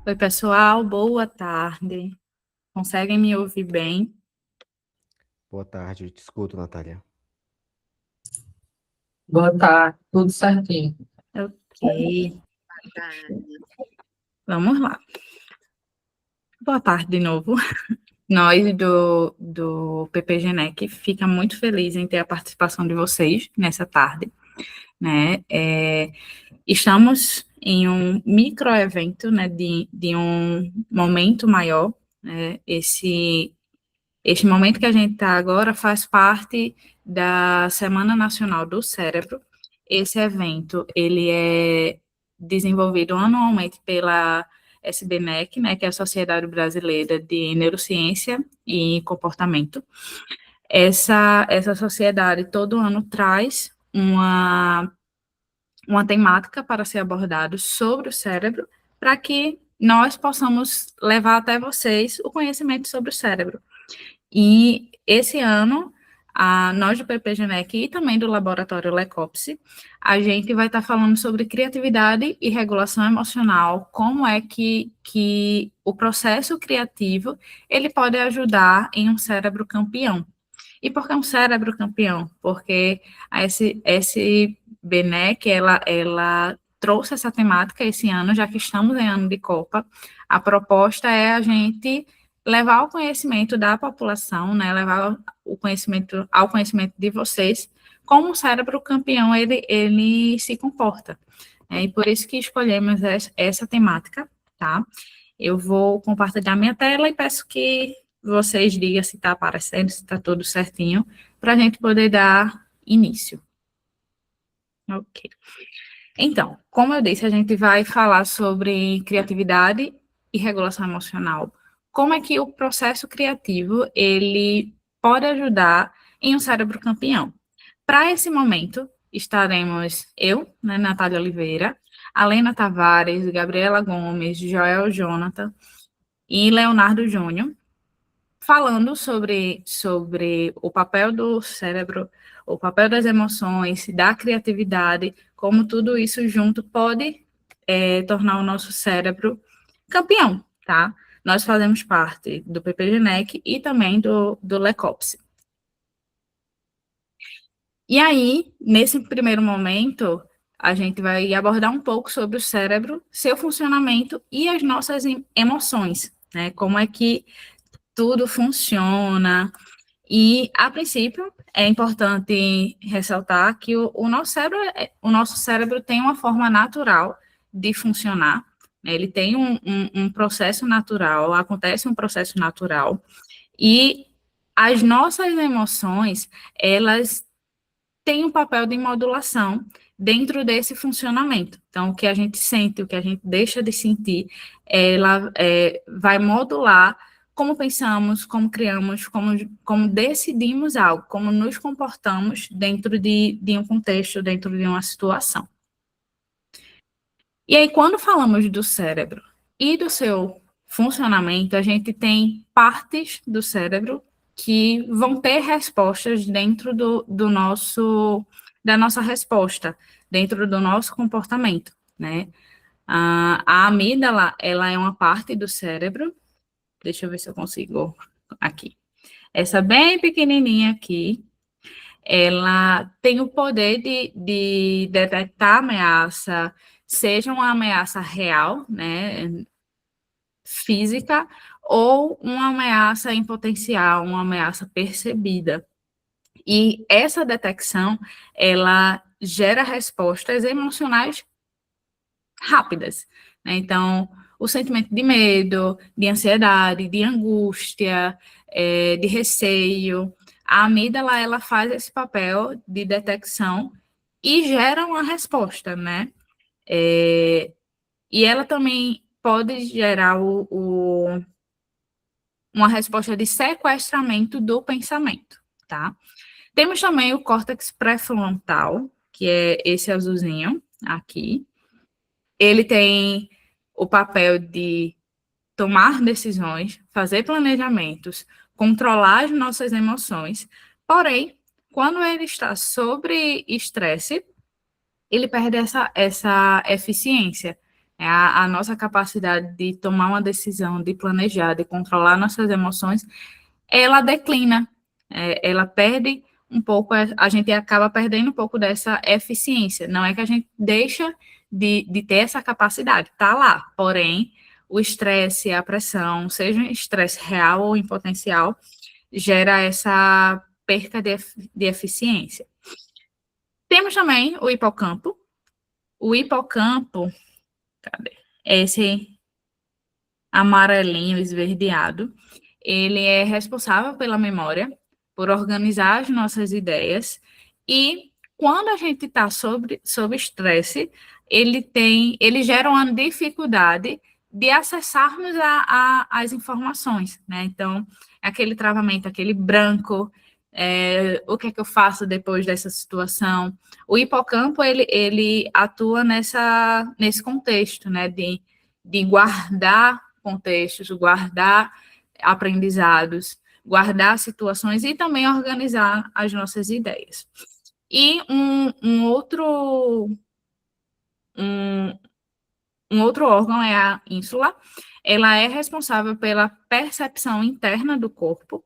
Oi, pessoal, boa tarde. Conseguem me ouvir bem? Boa tarde, eu te escuto, Natália. Boa tarde, tudo certinho. Ok, vamos lá. Boa tarde de novo. Nós do PPGNEC fica muito feliz em ter a participação de vocês nessa tarde, né? Estamos em um microevento, né, de um momento maior, né? Este momento que a gente está agora faz parte da Semana Nacional do Cérebro. Esse evento, ele é desenvolvido anualmente pela SBNEC, né, que é a Sociedade Brasileira de Neurociência e Comportamento. Essa sociedade todo ano traz uma temática para ser abordado sobre o cérebro, para que nós possamos levar até vocês o conhecimento sobre o cérebro. E esse ano, nós do PPGNEC e também do Laboratório Lecopse, a gente vai estar falando sobre criatividade e regulação emocional, como é que o processo criativo ele pode ajudar em um cérebro campeão. E por que um cérebro campeão? Porque esse BNEC, ela trouxe essa temática esse ano, já que estamos em ano de Copa. A proposta é a gente levar o conhecimento da população, né, levar o conhecimento ao conhecimento de vocês, como o cérebro campeão ele se comporta. E por isso que escolhemos essa temática, tá? Eu vou compartilhar minha tela e peço que vocês digam se está aparecendo, se está tudo certinho, para a gente poder dar início. Ok. Então, como eu disse, a gente vai falar sobre criatividade e regulação emocional. Como é que o processo criativo, ele pode ajudar em um cérebro campeão? Para esse momento, estaremos eu, né, Natália Oliveira, Alena Tavares, Gabriela Gomes, Joel Jonathan e Leonardo Júnior, falando sobre o papel do cérebro, o papel das emoções, da criatividade, como tudo isso junto pode tornar o nosso cérebro campeão, tá? Nós fazemos parte do PPGNEC e também do LECOPS. E aí, nesse primeiro momento, a gente vai abordar um pouco sobre o cérebro, seu funcionamento e as nossas emoções, né? Como é que tudo funciona. E, a princípio, é importante ressaltar que o nosso cérebro tem uma forma natural de funcionar, né? Ele tem um processo natural, acontece um processo natural, e as nossas emoções, elas têm um papel de modulação dentro desse funcionamento. Então, o que a gente sente, o que a gente deixa de sentir, ela vai modular como pensamos, como criamos, como decidimos algo, como nos comportamos dentro de um contexto, dentro de uma situação. E aí, quando falamos do cérebro e do seu funcionamento, a gente tem partes do cérebro que vão ter respostas dentro da nossa resposta, dentro do nosso comportamento, né? A amígdala, ela é uma parte do cérebro, deixa eu ver se eu consigo aqui. Essa bem pequenininha aqui, ela tem o poder de detectar ameaça, seja uma ameaça real, né, física, ou uma ameaça em potencial, uma ameaça percebida. E essa detecção, ela gera respostas emocionais rápidas, né? Então, o sentimento de medo, de ansiedade, de angústia, de receio, a amígdala, ela faz esse papel de detecção e gera uma resposta, né? E ela também pode gerar uma resposta de sequestramento do pensamento, tá? Temos também o córtex pré-frontal, que é esse azulzinho aqui. Ele tem o papel de tomar decisões, fazer planejamentos, controlar as nossas emoções. Porém, quando ele está sob estresse, ele perde essa eficiência. A nossa capacidade de tomar uma decisão, de planejar, de controlar nossas emoções, ela declina, ela perde um pouco, a gente acaba perdendo um pouco dessa eficiência. Não é que a gente deixa de ter essa capacidade, está lá, porém, o estresse, a pressão, seja um estresse real ou em potencial, gera essa perca de eficiência. Temos também o hipocampo. O hipocampo, cadê? Esse amarelinho esverdeado, ele é responsável pela memória, por organizar as nossas ideias, e quando a gente está sob estresse, ele gera uma dificuldade de acessarmos as informações, né? Então, aquele travamento, aquele branco, o que é que eu faço depois dessa situação? O hipocampo, ele atua nesse contexto, né? De guardar contextos, guardar aprendizados, guardar situações e também organizar as nossas ideias. E um outro órgão é a ínsula. Ela é responsável pela percepção interna do corpo,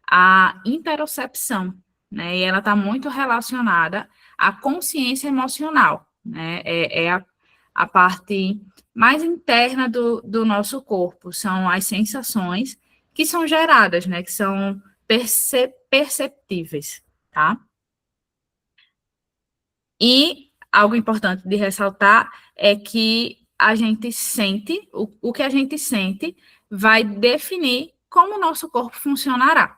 a interocepção, né? E ela está muito relacionada à consciência emocional, né? É a parte mais interna do nosso corpo, são as sensações que são geradas, né? Que são perceptíveis, tá? E algo importante de ressaltar é que a gente sente, o que a gente sente vai definir como o nosso corpo funcionará.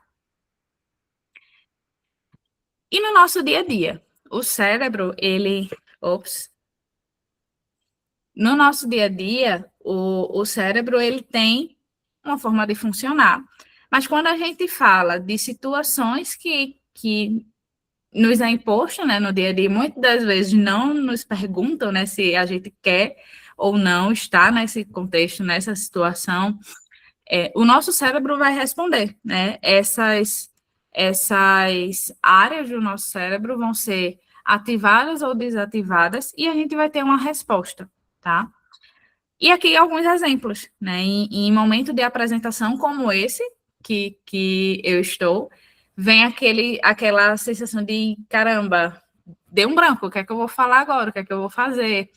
E no nosso dia a dia, o cérebro, no nosso dia a dia, o cérebro, ele tem uma forma de funcionar. Mas quando a gente fala de situações que nos é imposto, né, no dia a dia, muitas das vezes não nos perguntam, né, se a gente quer ou não estar nesse contexto, nessa situação, o nosso cérebro vai responder, né? Essas áreas do nosso cérebro vão ser ativadas ou desativadas e a gente vai ter uma resposta, tá? E aqui alguns exemplos, né? Em momento de apresentação como esse que eu estou, vem aquela sensação de caramba, deu um branco, o que é que eu vou falar agora? O que é que eu vou fazer?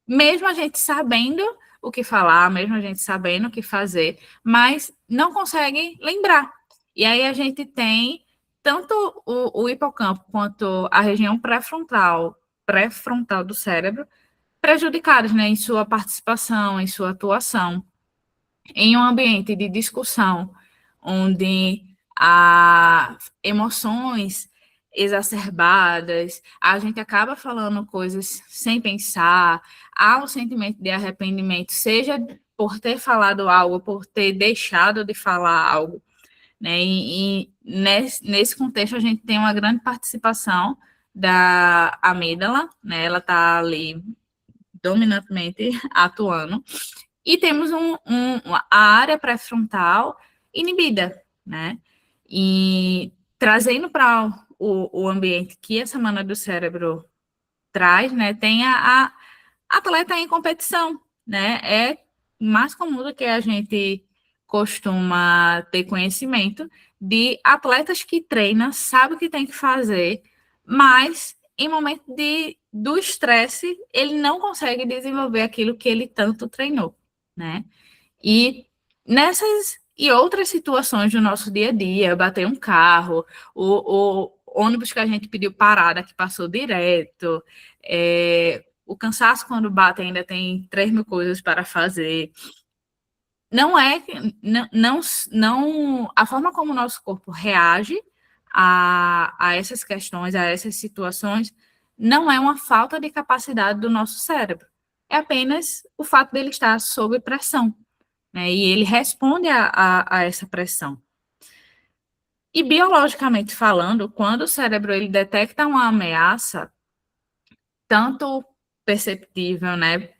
Mesmo a gente sabendo o que falar, mesmo a gente sabendo o que fazer, mas não consegue lembrar. E aí a gente tem tanto o hipocampo quanto a região pré-frontal do cérebro prejudicados, né, em sua participação, em sua atuação. Em um ambiente de discussão, onde há emoções exacerbadas, a gente acaba falando coisas sem pensar, há um sentimento de arrependimento, seja por ter falado algo, por ter deixado de falar algo, né? E nesse contexto a gente tem uma grande participação da amígdala, né? Ela está ali dominantemente atuando, e temos a área pré-frontal inibida, né? E trazendo para o ambiente que a semana do cérebro traz, né? Tem a atleta em competição, né? É mais comum do que a gente costuma ter conhecimento de atletas que treinam, sabem o que tem que fazer, mas em momento do estresse, ele não consegue desenvolver aquilo que ele tanto treinou, né? E nessas e outras situações do nosso dia a dia, bater um carro, o ônibus que a gente pediu parada, que passou direto, o cansaço quando bate ainda tem 3.000 coisas para fazer. Não é, não, a forma como o nosso corpo reage a essas questões, a essas situações, não é uma falta de capacidade do nosso cérebro. É apenas o fato dele estar sob pressão, né? E ele responde a essa pressão. E biologicamente falando, quando o cérebro ele detecta uma ameaça, tanto perceptível, né,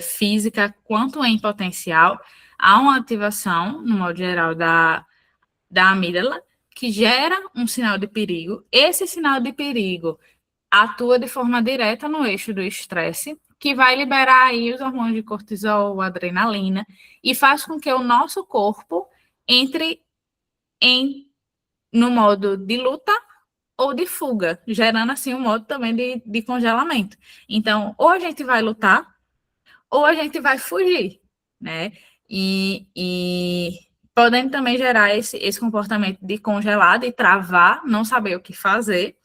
física, quanto em potencial, há uma ativação, no modo geral, da amígdala, que gera um sinal de perigo. Esse sinal de perigo atua de forma direta no eixo do estresse, que vai liberar aí os hormônios de cortisol, adrenalina, e faz com que o nosso corpo entre no modo de luta ou de fuga, gerando assim um modo também de congelamento. Então, ou a gente vai lutar, ou a gente vai fugir, né? E podendo também gerar esse comportamento de congelar, de travar, não saber o que fazer,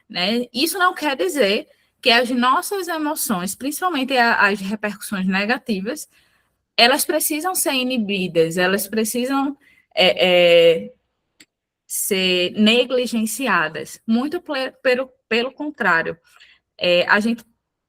né? Isso não quer dizer que as nossas emoções, principalmente as repercussões negativas, elas precisam ser inibidas, elas precisam ser negligenciadas. Muito pelo contrário, a gente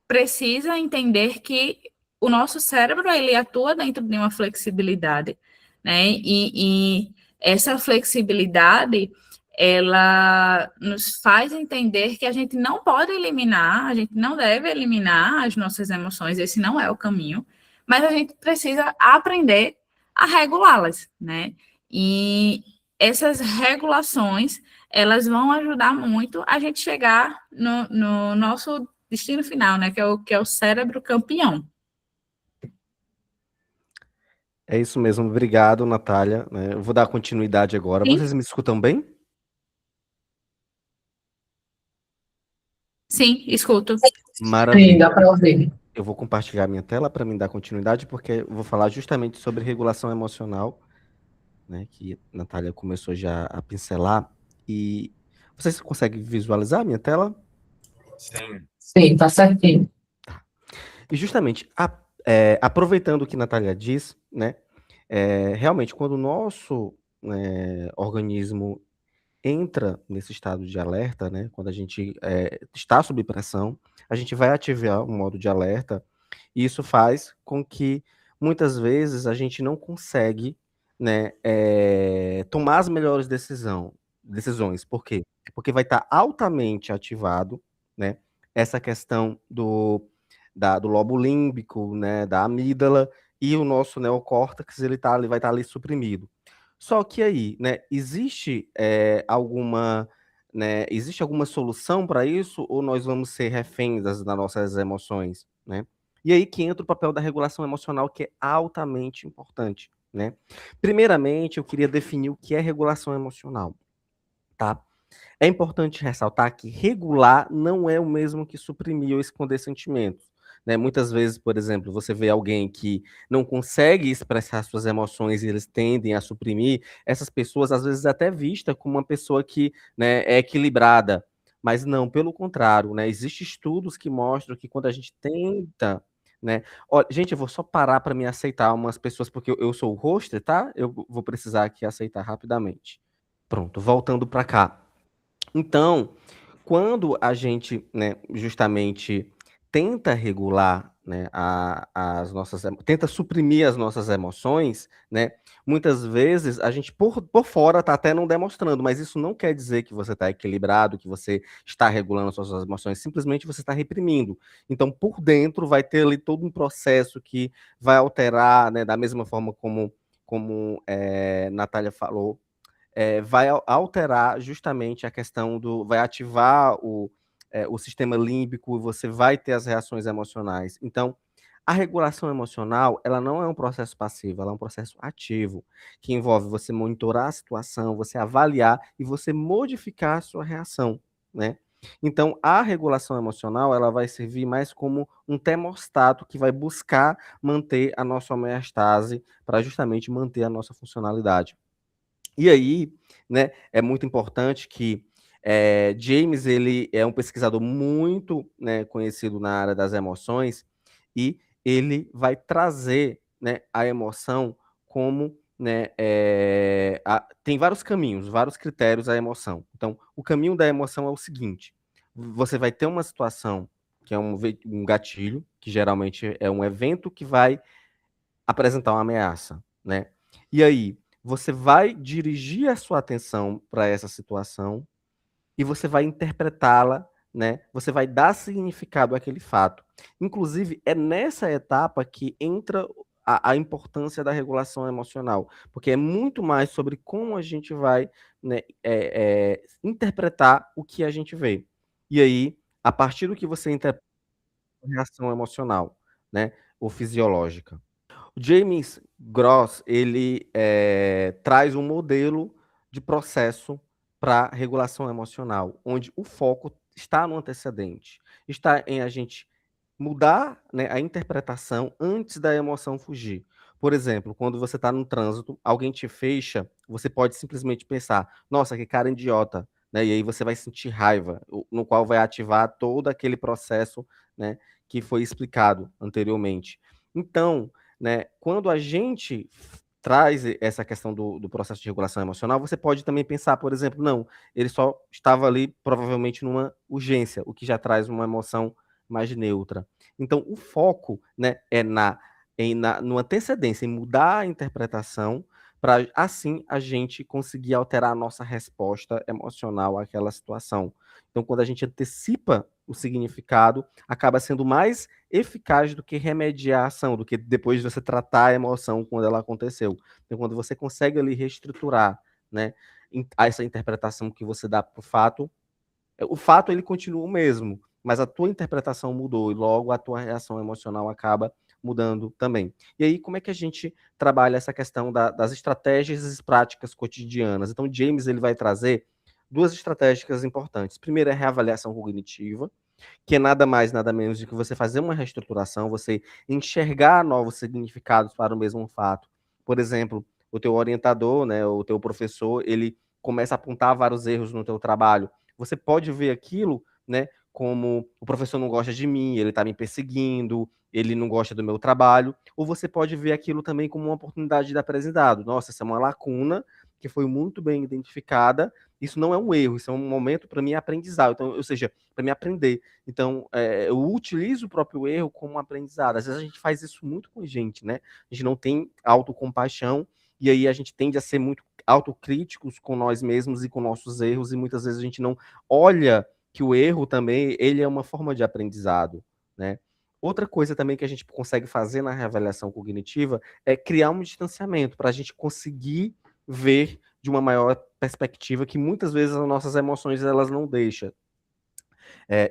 precisa entender que o nosso cérebro ele atua dentro de uma flexibilidade, né? E essa flexibilidade ela nos faz entender que a gente não pode eliminar, a gente não deve eliminar as nossas emoções, esse não é o caminho, mas a gente precisa aprender a regulá-las, né? E essas regulações, elas vão ajudar muito a gente chegar no nosso destino final, né? Que é o cérebro campeão. É isso mesmo, obrigado, Natália. Eu vou dar continuidade agora. Sim, Vocês me escutam bem? sim, escuto. Sim, Maravilha. dá para ouvir. Eu vou compartilhar minha tela para me dar continuidade, porque eu vou falar justamente sobre regulação emocional, né, que a Natália começou já a pincelar. E vocês conseguem visualizar a minha tela? Sim, tá certinho. E justamente, aproveitando o que a Natália diz, né, realmente, quando o nosso organismo entra nesse estado de alerta, né, quando a gente está sob pressão, a gente vai ativar o modo de alerta, e isso faz com que, muitas vezes, a gente não consegue, né, tomar as melhores decisões. Por quê? Porque vai estar altamente ativado, né, essa questão do lobo límbico, né, da amígdala, e o nosso neocórtex ele vai estar ali suprimido. Só que aí, né, existe alguma solução para isso, ou nós vamos ser reféns das nossas emoções, né? E aí que entra o papel da regulação emocional, que é altamente importante, né? Primeiramente, eu queria definir o que é regulação emocional, tá? É importante ressaltar que regular não é o mesmo que suprimir ou esconder sentimentos, né? Muitas vezes, por exemplo, você vê alguém que não consegue expressar suas emoções e eles tendem a suprimir, essas pessoas às vezes até vista como uma pessoa que, né, é equilibrada, mas não, pelo contrário, né? Existem estudos que mostram que quando a gente tenta, né? Olha, gente, eu vou só parar para me aceitar umas pessoas, porque eu sou o host, tá? Eu vou precisar aqui aceitar rapidamente. Pronto, voltando para cá. Então, quando a gente, né, justamente tenta regular, né, tenta suprimir as nossas emoções, né, muitas vezes a gente por fora está até não demonstrando, mas isso não quer dizer que você está equilibrado, que você está regulando as suas emoções, simplesmente você está reprimindo. Então, por dentro vai ter ali todo um processo que vai alterar, né, da mesma forma como Natália falou, vai alterar justamente a questão vai ativar o sistema límbico, e você vai ter as reações emocionais. Então, a regulação emocional, ela não é um processo passivo, ela é um processo ativo, que envolve você monitorar a situação, você avaliar e você modificar a sua reação, né? Então, a regulação emocional, ela vai servir mais como um termostato que vai buscar manter a nossa homeostase para justamente manter a nossa funcionalidade. E aí, né, é muito importante que James ele é um pesquisador muito, né, conhecido na área das emoções, e ele vai trazer, né, a emoção como, né, tem vários caminhos, vários critérios à emoção. Então, o caminho da emoção é o seguinte: você vai ter uma situação que é um gatilho, que geralmente é um evento que vai apresentar uma ameaça, né? E aí, você vai dirigir a sua atenção para essa situação e você vai interpretá-la, né? Você vai dar significado àquele fato. Inclusive, é nessa etapa que entra a importância da regulação emocional, porque é muito mais sobre como a gente vai, né, interpretar o que a gente vê. E aí, a partir do que você interpreta. reação emocional, né, ou fisiológica. O James Gross, ele traz um modelo de processo para regulação emocional, onde o foco está no antecedente, está em a gente mudar, né, a interpretação antes da emoção fugir. Por exemplo, quando você está no trânsito, alguém te fecha, você pode simplesmente pensar, nossa, que cara idiota, né? E aí você vai sentir raiva, no qual vai ativar todo aquele processo, né, que foi explicado anteriormente. Então, né, quando a gente traz essa questão do processo de regulação emocional, você pode também pensar, por exemplo, não, ele só estava ali provavelmente numa urgência, o que já traz uma emoção mais neutra. Então, o foco, né, é no antecedência, em mudar a interpretação, para assim a gente conseguir alterar a nossa resposta emocional àquela situação. Então, quando a gente antecipa o significado, acaba sendo mais eficaz do que remediar a ação, do que depois de você tratar a emoção quando ela aconteceu. Então, quando você consegue ali reestruturar, né, essa interpretação que você dá para o fato ele continua o mesmo, mas a tua interpretação mudou e logo a tua reação emocional acaba mudando também. E aí, como é que a gente trabalha essa questão das estratégias e práticas cotidianas? Então, James ele vai trazer duas estratégias importantes. Primeiro é a reavaliação cognitiva, que é nada mais, nada menos do que você fazer uma reestruturação, você enxergar novos significados para o mesmo fato. Por exemplo, o teu orientador, né, o teu professor, ele começa a apontar vários erros no teu trabalho. Você pode ver aquilo, né, como o professor não gosta de mim, ele está me perseguindo, ele não gosta do meu trabalho, ou você pode ver aquilo também como uma oportunidade de aprendizado. Nossa, essa é uma lacuna que foi muito bem identificada. Isso não é um erro, isso é um momento para mim aprendizado. Então, ou seja, para me aprender. Então, eu utilizo o próprio erro como um aprendizado. Às vezes a gente faz isso muito com a gente, né? A gente não tem autocompaixão e aí a gente tende a ser muito autocríticos com nós mesmos e com nossos erros e muitas vezes a gente não olha que o erro também, ele é uma forma de aprendizado, né? Outra coisa também que a gente consegue fazer na reavaliação cognitiva é criar um distanciamento para a gente conseguir ver de uma maior perspectiva que muitas vezes as nossas emoções elas não deixam.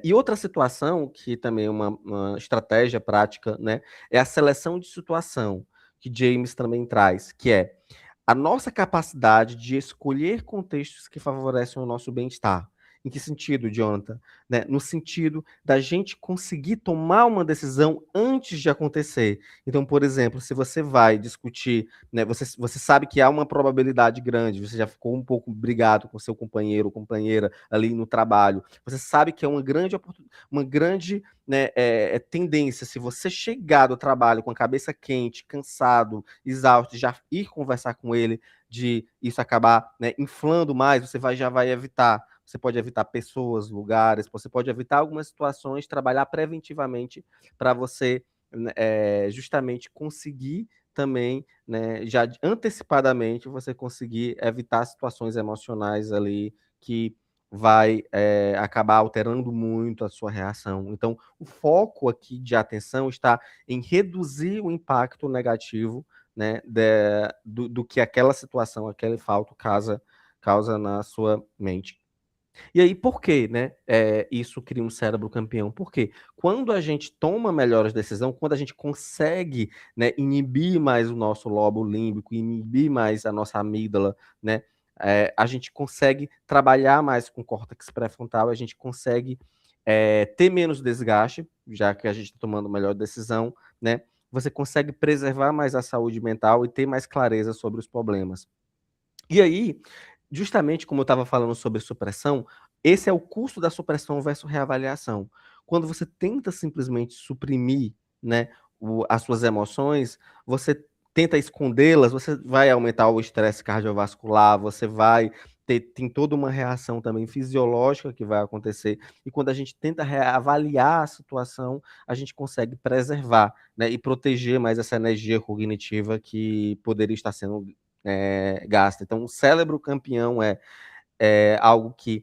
E outra situação, que também é uma estratégia prática, né, é a seleção de situação, que James também traz, que é a nossa capacidade de escolher contextos que favorecem o nosso bem-estar. Em que sentido, Jonathan? Né? No sentido da gente conseguir tomar uma decisão antes de acontecer. Então, por exemplo, se você vai discutir, né, você sabe que há uma probabilidade grande, você já ficou um pouco brigado com seu companheiro ou companheira ali no trabalho, você sabe que é uma grande né, tendência, se você chegar do trabalho com a cabeça quente, cansado, exausto, já ir conversar com ele, de isso acabar né, inflando mais, já vai evitar. Você pode evitar pessoas, lugares, você pode evitar algumas situações, trabalhar preventivamente para você justamente conseguir também, né, já antecipadamente, você conseguir evitar situações emocionais ali que vai acabar alterando muito a sua reação. Então, o foco aqui de atenção está em reduzir o impacto negativo né, do que aquela situação, aquele fato causa na sua mente. E aí, por que, né, isso cria um cérebro campeão? Porque quando a gente toma melhores decisões, quando a gente consegue, né, inibir mais o nosso lobo límbico, inibir mais a nossa amígdala, né, a gente consegue trabalhar mais com o córtex pré-frontal, a gente consegue ter menos desgaste, já que a gente está tomando melhor decisão, né? Você consegue preservar mais a saúde mental e ter mais clareza sobre os problemas. E aí, justamente como eu estava falando sobre supressão, esse é o custo da supressão versus reavaliação. Quando você tenta simplesmente suprimir, né, as suas emoções, você tenta escondê-las, você vai aumentar o estresse cardiovascular, você vai tem toda uma reação também fisiológica que vai acontecer. E quando a gente tenta reavaliar a situação, a gente consegue preservar, né, e proteger mais essa energia cognitiva que poderia estar sendo gasta. Então, o cérebro campeão é algo que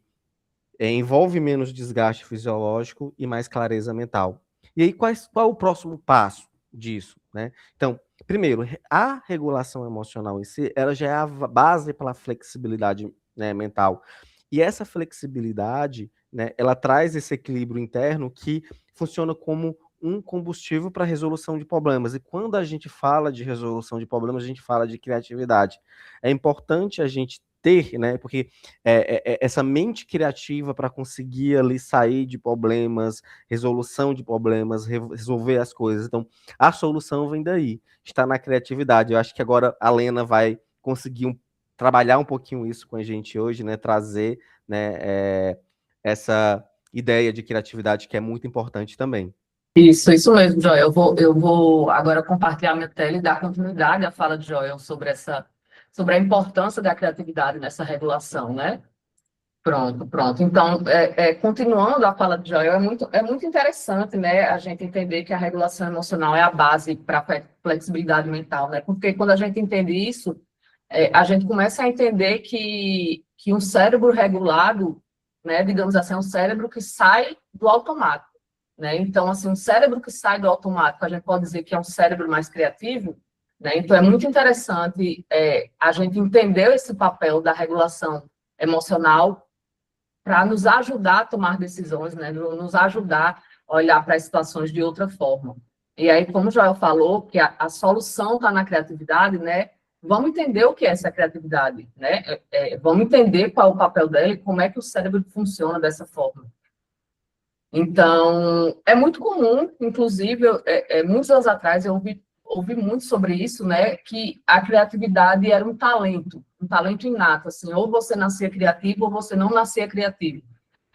envolve menos desgaste fisiológico e mais clareza mental. E aí, qual é o próximo passo disso? Né? Então, primeiro, a regulação emocional em si, ela já é a base para a flexibilidade né, mental. E essa flexibilidade, né, ela traz esse equilíbrio interno que funciona como um combustível para a resolução de problemas. E quando a gente fala de resolução de problemas, a gente fala de criatividade. É importante a gente ter, né? Porque essa mente criativa para conseguir ali sair de problemas, resolução de problemas, resolver as coisas. Então, a solução vem daí, está na criatividade. Eu acho que agora a Lena vai conseguir trabalhar um pouquinho isso com a gente hoje, né? Trazer, né, essa ideia de criatividade que é muito importante também. Isso mesmo, Joel. Eu vou agora compartilhar minha tela e dar continuidade à fala de Joel sobre a importância da criatividade nessa regulação, né? Pronto. Então, continuando a fala de Joel, é muito interessante, né, a gente entender que a regulação emocional é a base para a flexibilidade mental, né? Porque quando a gente entende isso, a gente começa a entender que um cérebro regulado, né, digamos assim, é um cérebro que sai do automático, né? Então, assim, um cérebro que sai do automático, a gente pode dizer que é um cérebro mais criativo, né? Então, é muito interessante a gente entender esse papel da regulação emocional para nos ajudar a tomar decisões, né? Nos ajudar a olhar para as situações de outra forma. E aí, como o Joel falou, que a solução está na criatividade, né? Vamos entender o que é essa criatividade, né? Vamos entender qual é o papel dela e como é que o cérebro funciona dessa forma. Então, é muito comum, inclusive, muitos anos atrás eu ouvi muito sobre isso, né? Que a criatividade era um talento inato, assim, ou você nascia criativo ou você não nascia criativo,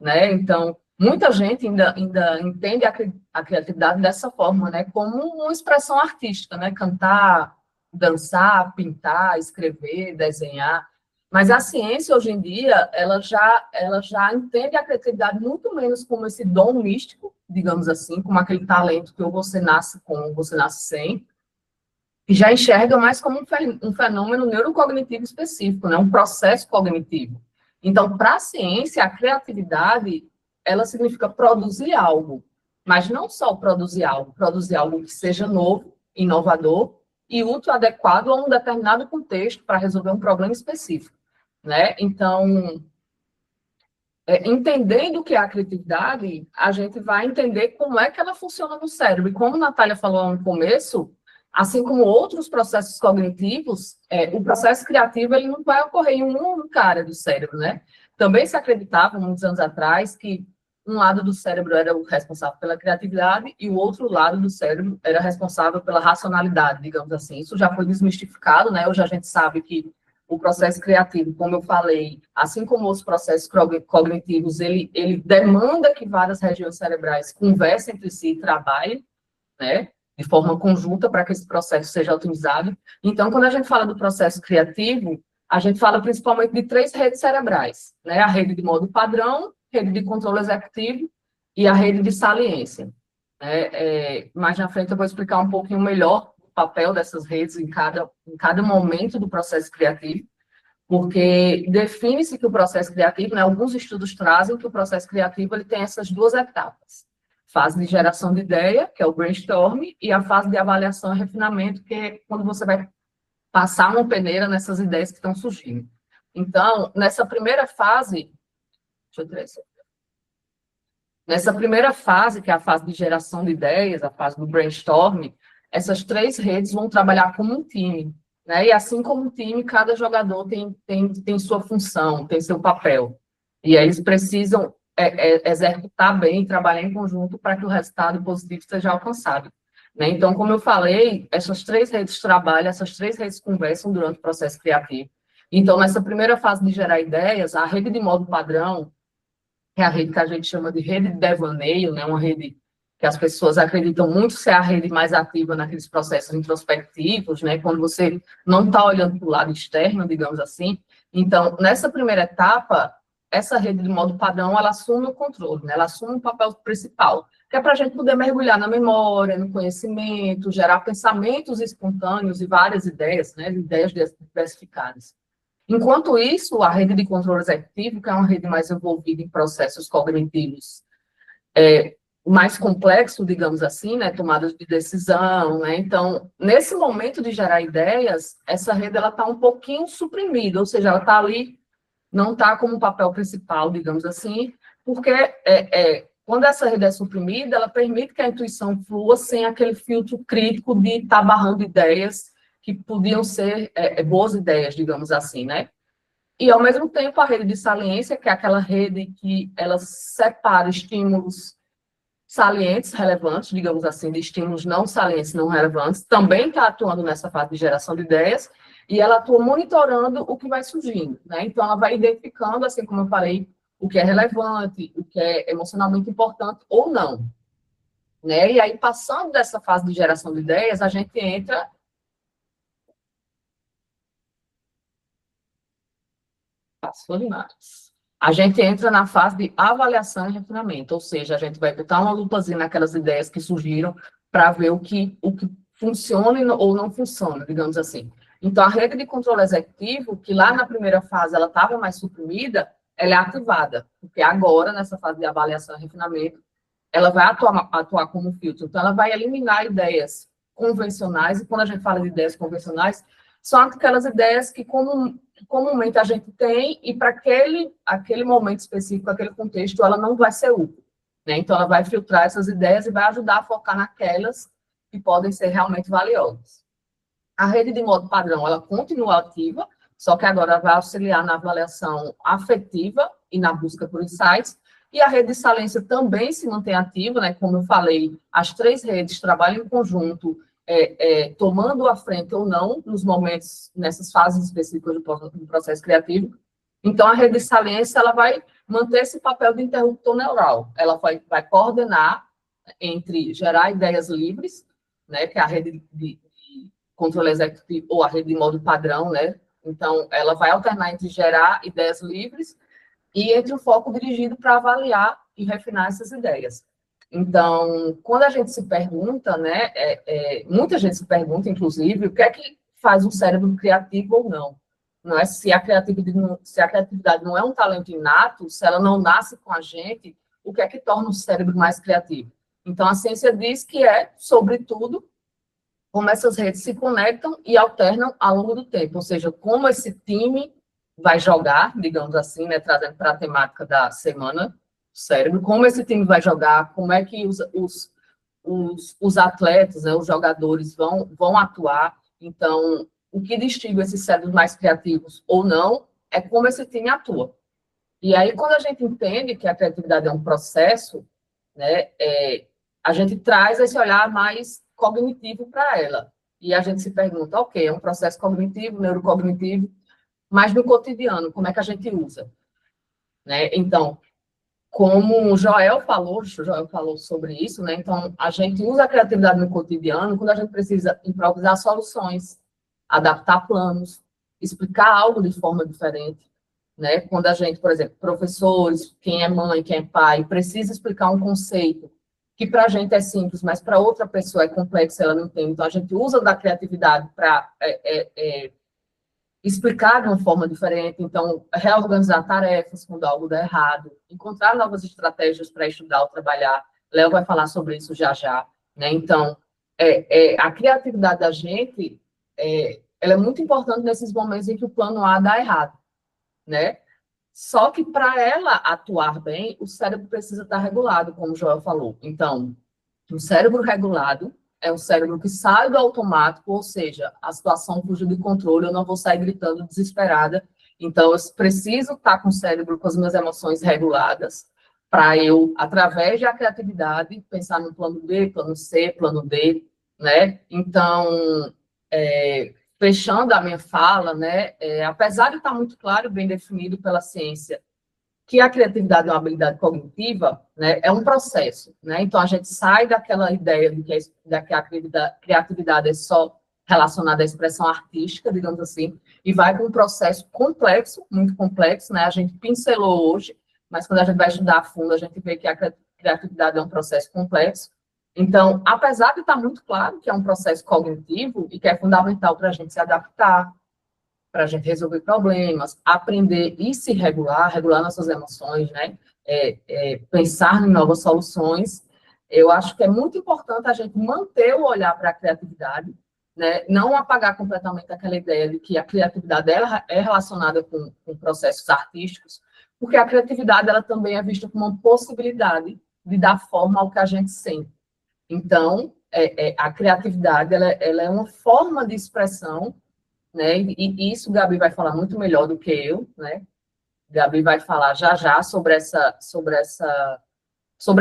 né? Então, muita gente ainda entende a criatividade dessa forma, né? Como uma expressão artística, né? Cantar, dançar, pintar, escrever, desenhar. Mas a ciência, hoje em dia, ela já entende a criatividade muito menos como esse dom místico, digamos assim, como aquele talento que ou você nasce com ou você nasce sem, e já enxerga mais como um fenômeno neurocognitivo específico, né? Um processo cognitivo. Então, para a ciência, a criatividade, ela significa produzir algo, mas não só produzir algo que seja novo, inovador e útil, adequado a um determinado contexto para resolver um problema específico, né? Então, entendendo o que é a criatividade, a gente vai entender como é que ela funciona no cérebro. E como a Natália falou no começo, assim como outros processos cognitivos, o processo criativo ele não vai ocorrer em uma única área do cérebro, né? Também se acreditava, muitos anos atrás, que um lado do cérebro era o responsável pela criatividade e o outro lado do cérebro era responsável pela racionalidade, digamos assim. Isso já foi desmistificado, né? Hoje a gente sabe que o processo criativo, como eu falei, assim como os processos cognitivos, ele demanda que várias regiões cerebrais conversem entre si e trabalhem, né, de forma conjunta para que esse processo seja otimizado. Então, quando a gente fala do processo criativo, a gente fala principalmente de 3 redes cerebrais, né, a rede de modo padrão, rede de controle executivo e a rede de saliência. Mais na frente eu vou explicar um pouquinho melhor papel dessas redes em cada momento do processo criativo, porque define-se que o processo criativo, né, alguns estudos trazem que o processo criativo ele tem essas 2 etapas. Fase de geração de ideia, que é o brainstorm, e a fase de avaliação e refinamento, que é quando você vai passar uma peneira nessas ideias que estão surgindo. Então, nessa primeira fase, deixa eu trazer. Nessa primeira fase, que é a fase de geração de ideias, a fase do brainstorm, essas 3 redes vão trabalhar como um time, né? E assim como um time, cada jogador tem sua função, tem seu papel. E aí eles precisam executar bem, trabalhar em conjunto para que o resultado positivo seja alcançado, né? Então, como eu falei, essas 3 redes trabalham, essas 3 redes conversam durante o processo criativo. Então, nessa primeira fase de gerar ideias, a rede de modo padrão, que é a rede que a gente chama de rede de devaneio, né? Uma rede que as pessoas acreditam muito ser a rede mais ativa naqueles processos introspectivos, né? Quando você não está olhando para o lado externo, digamos assim. Então, nessa primeira etapa, essa rede de modo padrão, ela assume o controle, né? Ela assume o papel principal, que é para a gente poder mergulhar na memória, no conhecimento, gerar pensamentos espontâneos e várias ideias, né? Ideias diversificadas. Enquanto isso, a rede de controle executivo, que é uma rede mais envolvida em processos cognitivos mais complexos, digamos assim, né, tomadas de decisão, né, então, nesse momento de gerar ideias, essa rede está um pouquinho suprimida, ou seja, ela está ali, não está como papel principal, digamos assim, porque quando essa rede é suprimida, ela permite que a intuição flua sem aquele filtro crítico de estar barrando ideias que podiam ser boas ideias, digamos assim, né? E, ao mesmo tempo, a rede de saliência, que é aquela rede que ela separa estímulos salientes, relevantes, digamos assim, de estímulos não salientes, não relevantes, também está atuando nessa fase de geração de ideias, e ela atua monitorando o que vai surgindo, né? Então, ela vai identificando, assim como eu falei, o que é relevante, o que é emocionalmente importante ou não, né? E aí, passando dessa fase de geração de ideias, a gente entra... Passou demais. A gente entra na fase de avaliação e refinamento, ou seja, a gente vai botar uma lupazinha naquelas ideias que surgiram para ver o que funciona ou não funciona, digamos assim. Então, a rede de controle executivo, que lá na primeira fase ela estava mais suprimida, ela é ativada, porque agora, nessa fase de avaliação e refinamento, ela vai atuar como filtro. Então, ela vai eliminar ideias convencionais, e quando a gente fala de ideias convencionais, são aquelas ideias que comumente a gente tem, e para aquele momento específico, aquele contexto, ela não vai ser útil, né? Então, ela vai filtrar essas ideias e vai ajudar a focar naquelas que podem ser realmente valiosas. A rede de modo padrão, ela continua ativa, só que agora vai auxiliar na avaliação afetiva e na busca por insights, e a rede de saliência também se mantém ativa, né? Como eu falei, as 3 redes trabalham em conjunto, tomando a frente ou não nos momentos, nessas fases específicas do processo criativo. Então, a rede de saliência ela vai manter esse papel de interruptor neural. Ela vai coordenar entre gerar ideias livres, né, que é a rede de controle executivo, ou a rede de modo padrão, né? Então, ela vai alternar entre gerar ideias livres e entre o foco dirigido para avaliar e refinar essas ideias. Então, quando a gente se pergunta, né, muita gente se pergunta, inclusive, o que é que faz um cérebro criativo ou não? Não é se a criatividade não é um talento inato, se ela não nasce com a gente, o que é que torna o cérebro mais criativo? Então, a ciência diz que sobretudo, como essas redes se conectam e alternam ao longo do tempo, ou seja, como esse time vai jogar, digamos assim, né, trazendo para a temática da semana, cérebro, como esse time vai jogar, como é que os atletas, né, os jogadores vão atuar. Então, o que distingue esses cérebros mais criativos ou não é como esse time atua. E aí, quando a gente entende que a criatividade é um processo, né, a gente traz esse olhar mais cognitivo para ela. E a gente se pergunta, ok, é um processo cognitivo, neurocognitivo, mas no cotidiano, como é que a gente usa? Né? Então, como o Joel falou sobre isso, né? Então, a gente usa a criatividade no cotidiano quando a gente precisa improvisar soluções, adaptar planos, explicar algo de forma diferente, né? Quando a gente, por exemplo, professores, quem é mãe, quem é pai, precisa explicar um conceito que para a gente é simples, mas para outra pessoa é complexo, ela não entende. Então, a gente usa da criatividade para explicar de uma forma diferente, então, reorganizar tarefas quando algo dá errado, encontrar novas estratégias para estudar ou trabalhar. Léo vai falar sobre isso já já, né? Então, a criatividade da gente, ela é muito importante nesses momentos em que o plano A dá errado, né? Só que para ela atuar bem, o cérebro precisa estar regulado, como o Joel falou. Então, um cérebro regulado é um cérebro que sai do automático, ou seja, a situação fugiu de controle, eu não vou sair gritando desesperada. Então, eu preciso estar com o cérebro, com as minhas emoções reguladas, para eu, através da criatividade, pensar no plano B, plano C, plano D, né? Então, fechando a minha fala, né? Apesar de estar muito claro, bem definido pela ciência, que a criatividade é uma habilidade cognitiva, né, é um processo, né? Então, a gente sai daquela ideia de que a criatividade é só relacionada à expressão artística, digamos assim, e vai para um processo complexo, muito complexo, né? A gente pincelou hoje, mas quando a gente vai estudar a fundo, a gente vê que a criatividade é um processo complexo. Então, apesar de estar muito claro que é um processo cognitivo e que é fundamental para a gente se adaptar, para a gente resolver problemas, aprender e se regular nossas emoções, né? Pensar em novas soluções. Eu acho que é muito importante a gente manter o olhar para a criatividade, né? Não apagar completamente aquela ideia de que a criatividade é relacionada com processos artísticos, porque a criatividade ela também é vista como uma possibilidade de dar forma ao que a gente sente. Então, a criatividade, ela é uma forma de expressão, né? E isso o Gabi vai falar muito melhor do que eu, né? Gabi vai falar já sobre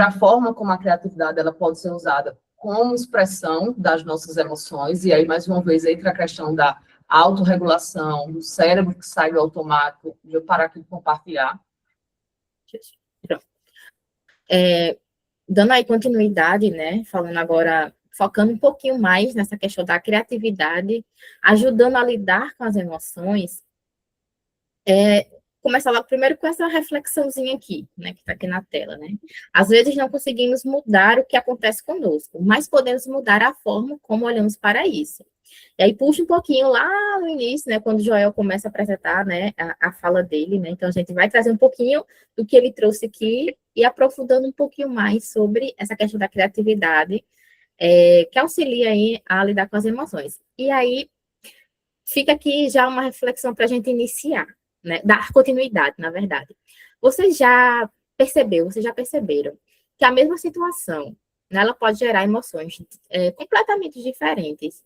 a forma como a criatividade ela pode ser usada como expressão das nossas emoções, e aí, mais uma vez, entra a questão da autorregulação, do cérebro que sai do automático, de eu parar aqui de compartilhar. Pronto. Dando aí continuidade, né, falando agora, focando um pouquinho mais nessa questão da criatividade, ajudando a lidar com as emoções, começar logo primeiro com essa reflexãozinha aqui, né, que está aqui na tela, né? Às vezes não conseguimos mudar o que acontece conosco, mas podemos mudar a forma como olhamos para isso. E aí puxa um pouquinho lá no início, né, quando o Joel começa a apresentar, né, a fala dele, né? Então a gente vai trazer um pouquinho do que ele trouxe aqui e aprofundando um pouquinho mais sobre essa questão da criatividade, que auxilia aí a lidar com as emoções. E aí fica aqui já uma reflexão para a gente iniciar, né, dar continuidade, na verdade. Vocês já perceberam que a mesma situação, né, ela pode gerar emoções completamente diferentes,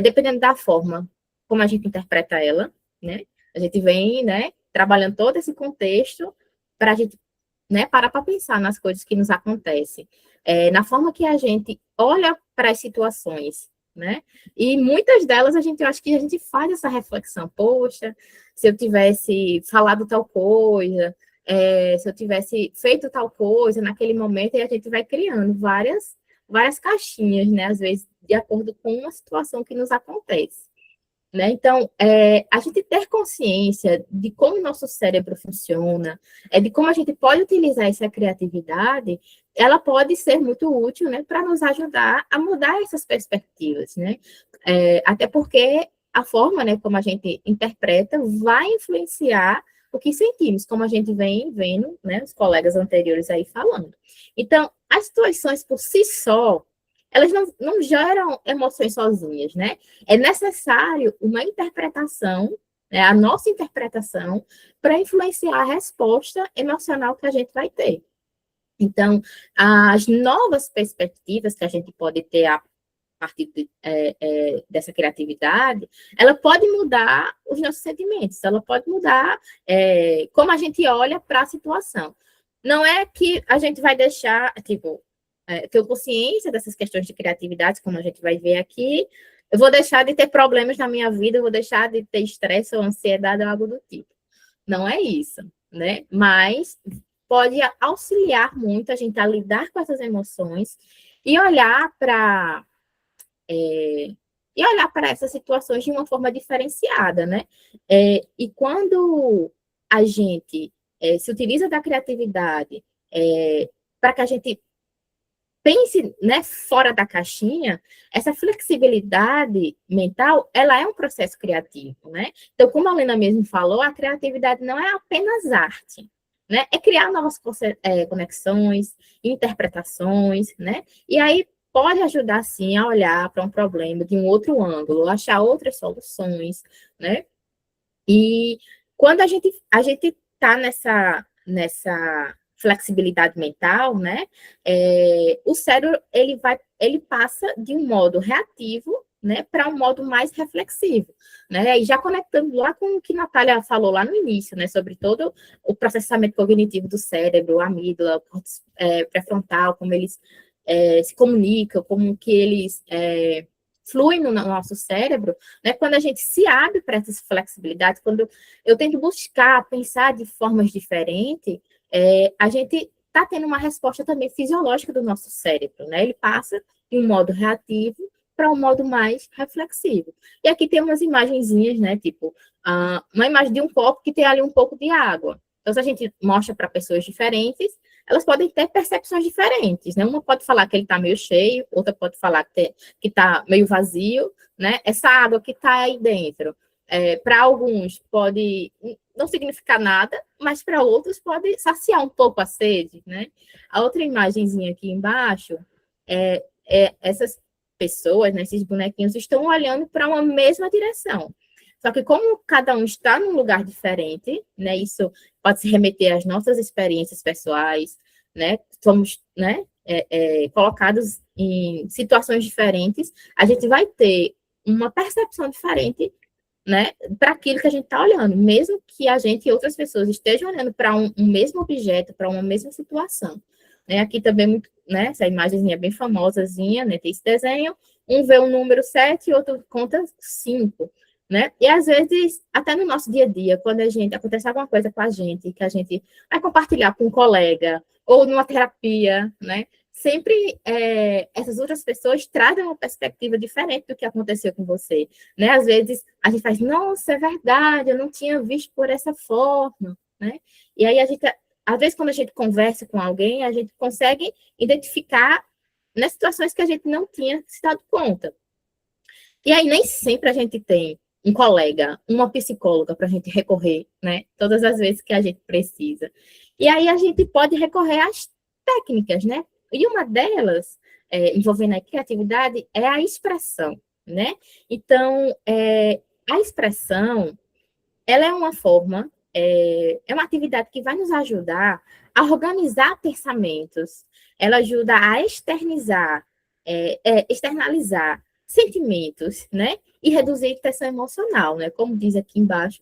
dependendo da forma como a gente interpreta ela, né? A gente vem, né, trabalhando todo esse contexto para a gente, né, parar para pensar nas coisas que nos acontecem, na forma que a gente olha para as situações, né? E muitas delas eu acho que a gente faz essa reflexão, poxa, se eu tivesse falado tal coisa, se eu tivesse feito tal coisa naquele momento, e a gente vai criando várias caixinhas, né? Às vezes, de acordo com uma situação que nos acontece, né? Então, a gente ter consciência de como o nosso cérebro funciona, de como a gente pode utilizar essa criatividade, ela pode ser muito útil, né, para nos ajudar a mudar essas perspectivas, né? Até porque a forma, né, como a gente interpreta vai influenciar o que sentimos, como a gente vem vendo, né, os colegas anteriores aí falando. Então, as situações por si só, elas não geram emoções sozinhas, né? É necessário uma interpretação, né, a nossa interpretação, para influenciar a resposta emocional que a gente vai ter. Então, as novas perspectivas que a gente pode ter a partir dessa criatividade, ela pode mudar os nossos sentimentos, ela pode mudar como a gente olha para a situação. Não é que a gente vai deixar, tipo, ter consciência dessas questões de criatividade, como a gente vai ver aqui, eu vou deixar de ter problemas na minha vida, eu vou deixar de ter estresse ou ansiedade ou algo do tipo. Não é isso, né? Mas pode auxiliar muito a gente a lidar com essas emoções e olhar para essas situações de uma forma diferenciada, né? E quando a gente se utiliza da criatividade para que a gente pense, né, fora da caixinha, essa flexibilidade mental, ela é um processo criativo, né? Então, como a Lena mesmo falou, a criatividade não é apenas arte, né? É criar novas conexões, interpretações, né? E aí pode ajudar, sim, a olhar para um problema de um outro ângulo, achar outras soluções, né? E quando a gente está nessa flexibilidade mental, né? O cérebro ele passa de um modo reativo, né, para um modo mais reflexivo, né? E já conectando lá com o que a Natália falou lá no início, né, sobre todo o processamento cognitivo do cérebro, a amígdala, o córtex pré-frontal, como eles se comunicam, como que eles fluem no nosso cérebro, né? Quando a gente se abre para essas flexibilidades, quando eu tento buscar, pensar de formas diferentes, a gente está tendo uma resposta também fisiológica do nosso cérebro, né? Ele passa de um modo reativo para um modo mais reflexivo. E aqui tem umas imagenzinhas, né? Tipo, uma imagem de um copo que tem ali um pouco de água. Então, se a gente mostra para pessoas diferentes, elas podem ter percepções diferentes, né? Uma pode falar que ele está meio cheio, outra pode falar que está meio vazio, né? Essa água que está aí dentro, para alguns pode não significar nada, mas para outros pode saciar um pouco a sede, né? A outra imagenzinha aqui embaixo essas pessoas, né, esses bonequinhos, estão olhando para uma mesma direção. Só que como cada um está num lugar diferente, né, isso pode se remeter às nossas experiências pessoais, né, somos, né, colocados em situações diferentes, a gente vai ter uma percepção diferente, né, para aquilo que a gente está olhando, mesmo que a gente e outras pessoas estejam olhando para um mesmo objeto, para uma mesma situação. Né, aqui também, muito, né, essa imagenzinha bem famosazinha, né, tem esse desenho, um vê o número 7 e outro conta 5. Né? E às vezes, até no nosso dia a dia, quando acontece alguma coisa com a gente, que a gente vai compartilhar com um colega, ou numa terapia, né? Sempre essas outras pessoas trazem uma perspectiva diferente do que aconteceu com você, né? Às vezes a gente faz, nossa, é verdade, eu não tinha visto por essa forma, né? E aí às vezes quando a gente conversa com alguém, a gente consegue identificar nas situações que a gente não tinha se dado conta. E aí nem sempre a gente tem um colega, uma psicóloga para a gente recorrer, né? Todas as vezes que a gente precisa. E aí a gente pode recorrer às técnicas, né? E uma delas, envolvendo a criatividade, é a expressão, né? Então, a expressão, ela é uma forma, é uma atividade que vai nos ajudar a organizar pensamentos, ela ajuda a externalizar sentimentos, né? E reduzir a tensão emocional, né? Como diz aqui embaixo,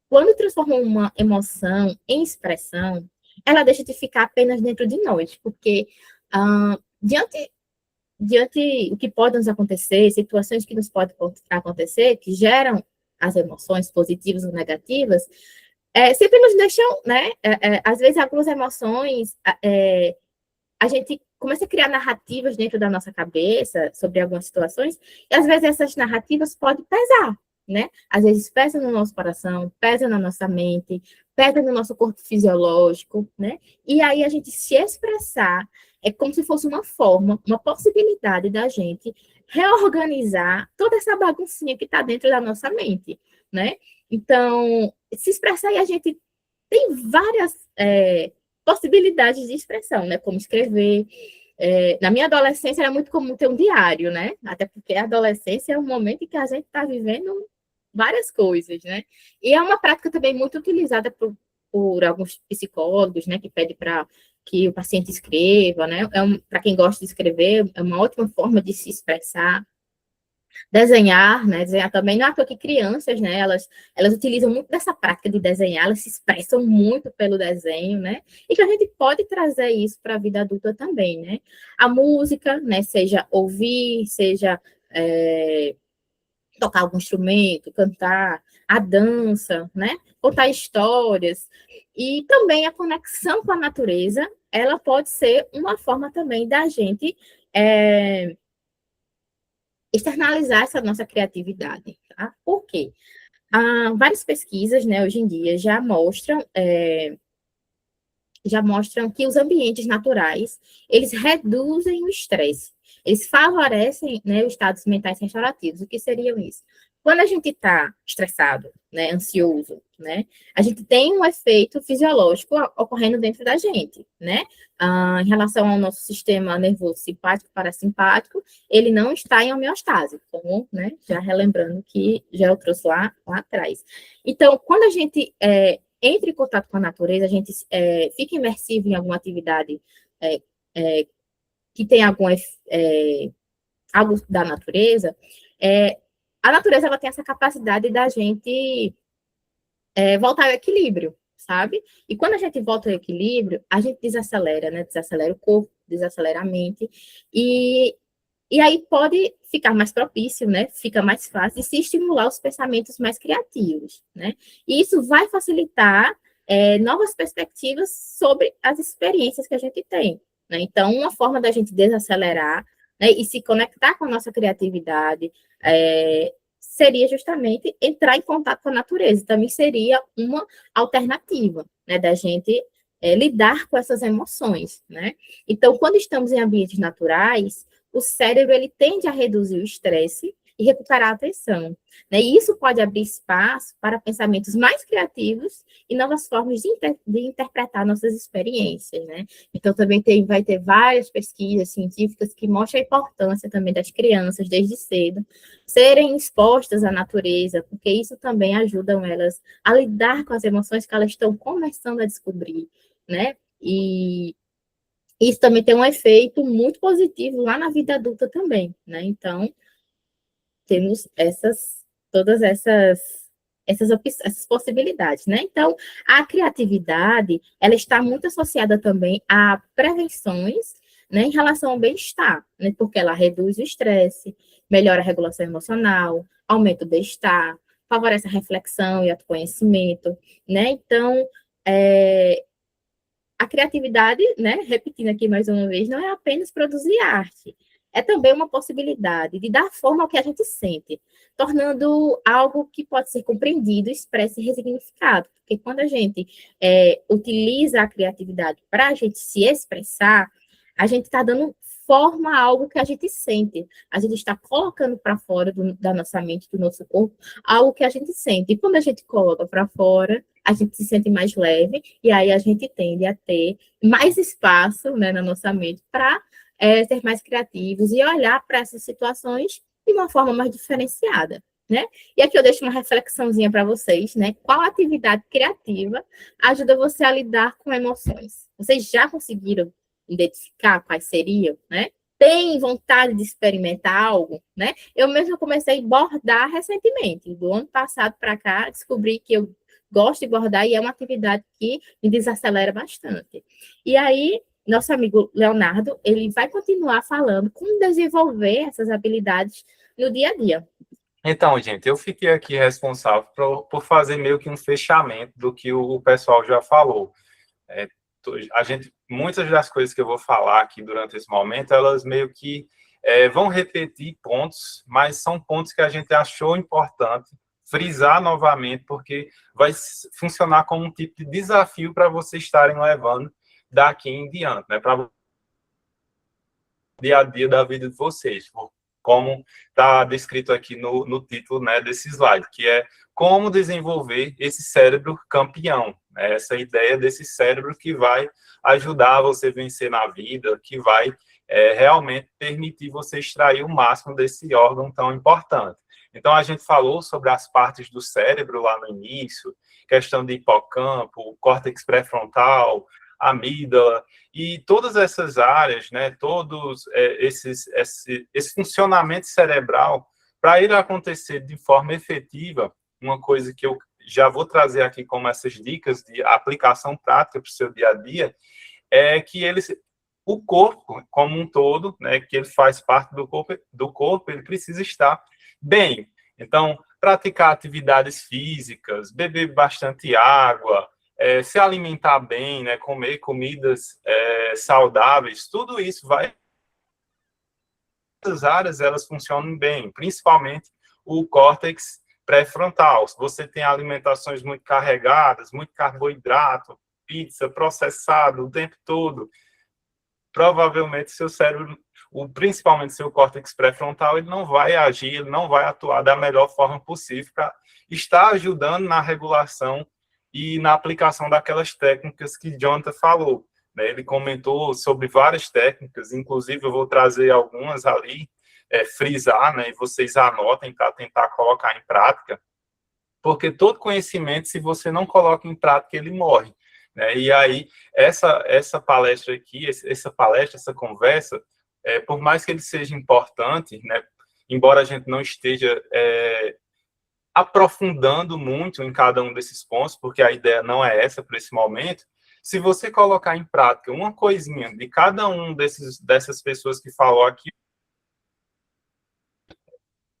quando transforma uma emoção em expressão, ela deixa de ficar apenas dentro de nós, porque diante do que pode nos acontecer, situações que nos podem acontecer, que geram as emoções positivas ou negativas, sempre nos deixam, né? Às vezes, algumas emoções, a gente começa a criar narrativas dentro da nossa cabeça sobre algumas situações, e às vezes essas narrativas podem pesar, né? Às vezes pesa no nosso coração, pesa na nossa mente, pesa no nosso corpo fisiológico, né? E aí a gente se expressar é como se fosse uma forma, uma possibilidade da gente reorganizar toda essa baguncinha que está dentro da nossa mente, né? Então, se expressar, e a gente tem várias possibilidades de expressão, né? Como escrever. Na minha adolescência era muito comum ter um diário, né? Até porque a adolescência é um momento em que a gente está vivendo várias coisas, né? E é uma prática também muito utilizada por alguns psicólogos, né? Que pede para que o paciente escreva, né? Para quem gosta de escrever, é uma ótima forma de se expressar. Desenhar, né? Desenhar também, não é porque crianças, né? Elas utilizam muito dessa prática de desenhar, elas se expressam muito pelo desenho, né? E que a gente pode trazer isso para a vida adulta também, né? A música, né? Seja ouvir, seja tocar algum instrumento, cantar, a dança, né? Contar histórias. E também a conexão com a natureza, ela pode ser uma forma também da gente externalizar essa nossa criatividade, tá? Por quê? Várias pesquisas, né, hoje em dia já mostram que os ambientes naturais, eles reduzem o estresse, eles favorecem, né, os estados mentais restaurativos. O que seriam isso? Quando a gente está estressado, né, ansioso, né, a gente tem um efeito fisiológico ocorrendo dentro da gente, né? Em relação ao nosso sistema nervoso simpático e parasimpático, ele não está em homeostase, como, né, já relembrando que já eu trouxe lá atrás. Então, quando a gente entra em contato com a natureza, a gente fica imersivo em alguma atividade que tem algo da natureza, a natureza ela tem essa capacidade da gente voltar ao equilíbrio, sabe? E quando a gente volta ao equilíbrio, a gente desacelera, né? Desacelera o corpo, desacelera a mente, e aí pode ficar mais propício, né? Fica mais fácil de se estimular os pensamentos mais criativos, né? E isso vai facilitar novas perspectivas sobre as experiências que a gente tem, né? Então, uma forma da gente desacelerar, né, e se conectar com a nossa criatividade seria justamente entrar em contato com a natureza. Também seria uma alternativa, né, da gente lidar com essas emoções, né? Então, quando estamos em ambientes naturais, o cérebro ele tende a reduzir o estresse e recuperar a atenção, né? E isso pode abrir espaço para pensamentos mais criativos e novas formas de interpretar nossas experiências, né? Então, também vai ter várias pesquisas científicas que mostram a importância também das crianças, desde cedo, serem expostas à natureza, porque isso também ajuda elas a lidar com as emoções que elas estão começando a descobrir, né? E Isso também tem um efeito muito positivo lá na vida adulta também, né? Então, temos todas essas possibilidades, né? Então, a criatividade, ela está muito associada também a prevenções, né, em relação ao bem-estar, né? Porque ela reduz o estresse, melhora a regulação emocional, aumenta o bem-estar, favorece a reflexão e autoconhecimento, né? Então, a criatividade, né, repetindo aqui mais uma vez, não é apenas produzir arte, é também uma possibilidade de dar forma ao que a gente sente, tornando algo que pode ser compreendido, expresso e resignificado. Porque quando a gente utiliza a criatividade para a gente se expressar, a gente está dando forma a algo que a gente sente. A gente está colocando para fora da nossa mente, do nosso corpo, algo que a gente sente. E quando a gente coloca para fora, a gente se sente mais leve, e aí a gente tende a ter mais espaço, né, na nossa mente para ser mais criativos e olhar para essas situações de uma forma mais diferenciada, né? E aqui eu deixo uma reflexãozinha para vocês, né? Qual atividade criativa ajuda você a lidar com emoções? Vocês já conseguiram identificar quais seriam, né? Tem vontade de experimentar algo, né? Eu mesma comecei a bordar recentemente, do ano passado para cá, descobri que eu gosto de bordar e é uma atividade que me desacelera bastante. E aí, nosso amigo Leonardo, ele vai continuar falando como desenvolver essas habilidades no dia a dia. Então, gente, eu fiquei aqui responsável por fazer meio que um fechamento do que o pessoal já falou. Muitas das coisas que eu vou falar aqui durante esse momento, elas meio que vão repetir pontos, mas são pontos que a gente achou importante frisar novamente, porque vai funcionar como um tipo de desafio para vocês estarem levando daqui em diante, né? Para o dia a dia da vida de vocês, como está descrito aqui no título, né, desse slide, que é como desenvolver esse cérebro campeão, né? Essa ideia desse cérebro que vai ajudar você a vencer na vida, que vai realmente permitir você extrair o máximo desse órgão tão importante. Então, a gente falou sobre as partes do cérebro lá no início, questão de hipocampo, córtex pré-frontal, amígdala, e todas essas áreas, né, todos esse funcionamento cerebral, para ele acontecer de forma efetiva, uma coisa que eu já vou trazer aqui como essas dicas de aplicação prática para o seu dia a dia, é que o corpo como um todo, né, que ele faz parte do corpo, ele precisa estar bem. Então, praticar atividades físicas, beber bastante água, se alimentar bem, né, comer comidas saudáveis, tudo isso vai... Essas áreas, elas funcionam bem, principalmente o córtex pré-frontal. Se você tem alimentações muito carregadas, muito carboidrato, pizza, processado o tempo todo, provavelmente seu cérebro, principalmente seu córtex pré-frontal, ele não vai agir, ele não vai atuar da melhor forma possível para estar ajudando na regulação e na aplicação daquelas técnicas que Jonathan falou, né? Ele comentou sobre várias técnicas, inclusive eu vou trazer algumas ali, frisar, né? E vocês anotem para tentar colocar em prática, porque todo conhecimento, se você não coloca em prática, ele morre, né? E aí, essa palestra aqui, essa conversa, por mais que ele seja importante, né? Embora a gente não esteja aprofundando muito em cada um desses pontos, porque a ideia não é essa para esse momento, se você colocar em prática uma coisinha de cada um dessas pessoas que falou aqui,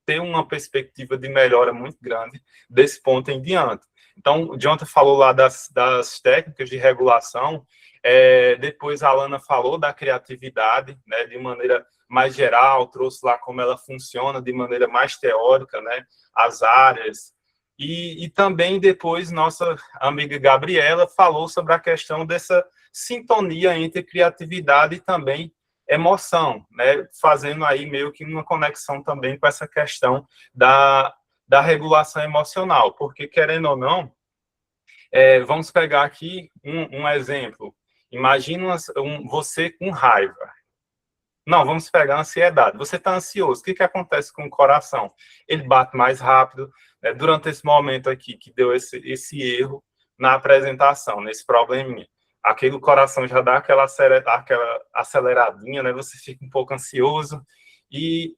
ter uma perspectiva de melhora muito grande desse ponto em diante. Então, o Jonathan falou lá das técnicas de regulação, depois a Alana falou da criatividade, né, de maneira mais geral, trouxe lá como ela funciona de maneira mais teórica, né, as áreas, e também depois nossa amiga Gabriela falou sobre a questão dessa sintonia entre criatividade e também emoção, né, fazendo aí meio que uma conexão também com essa questão da regulação emocional, porque, querendo ou não, vamos pegar aqui um exemplo. Imagina você com raiva. Não, vamos pegar a ansiedade. Você está ansioso, o que acontece com o coração? Ele bate mais rápido, né? Durante esse momento aqui, que deu esse erro na apresentação, nesse probleminha. aquele coração já dá aquela aceleradinha, né? Você fica um pouco ansioso e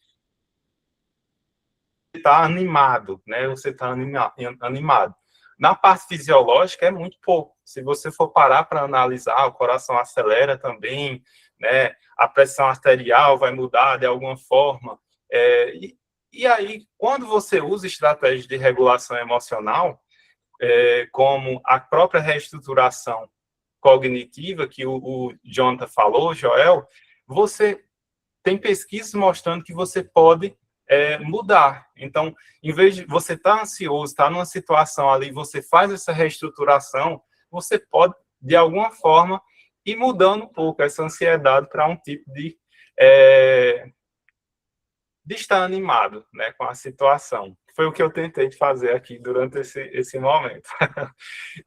está animado, né? Você está animado. Na parte fisiológica é muito pouco. Se você for parar para analisar, o coração acelera também, né? A pressão arterial vai mudar de alguma forma. E aí, quando você usa estratégias de regulação emocional, como a própria reestruturação cognitiva, que o Jonathan falou, Joel, você tem pesquisas mostrando que você pode mudar. Então, em vez de você estar ansioso, estar numa situação ali, você faz essa reestruturação, você pode, de alguma forma, ir mudando um pouco essa ansiedade para um tipo de estar animado, né, com a situação. Foi o que eu tentei fazer aqui durante esse momento.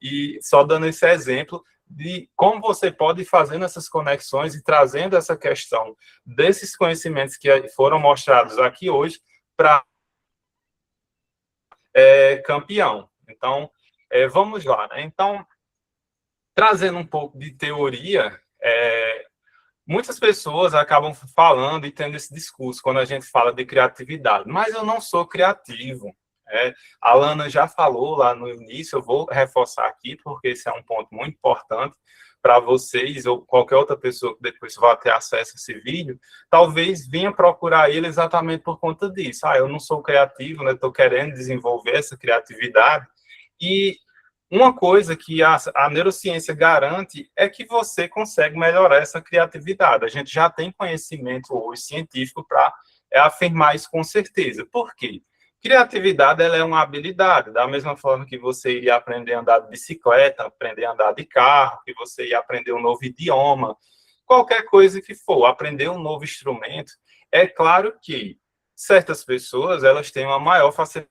E só dando esse exemplo de como você pode ir fazendo essas conexões e trazendo essa questão desses conhecimentos que foram mostrados aqui hoje para campeão. Então, vamos lá, né? Então, trazendo um pouco de teoria, muitas pessoas acabam falando e tendo esse discurso quando a gente fala de criatividade, mas eu não sou criativo. A Lana já falou lá no início, eu vou reforçar aqui, porque esse é um ponto muito importante para vocês, ou qualquer outra pessoa que depois vai ter acesso a esse vídeo, talvez venha procurar ele exatamente por conta disso. Eu não sou criativo, né? Estou querendo desenvolver essa criatividade. E uma coisa que a neurociência garante é que você consegue melhorar essa criatividade. A gente já tem conhecimento hoje científico para afirmar isso com certeza. Por quê? Criatividade ela é uma habilidade, da mesma forma que você iria aprender a andar de bicicleta, aprender a andar de carro, que você ia aprender um novo idioma, qualquer coisa que for, aprender um novo instrumento. É claro que certas pessoas elas têm uma maior facilidade.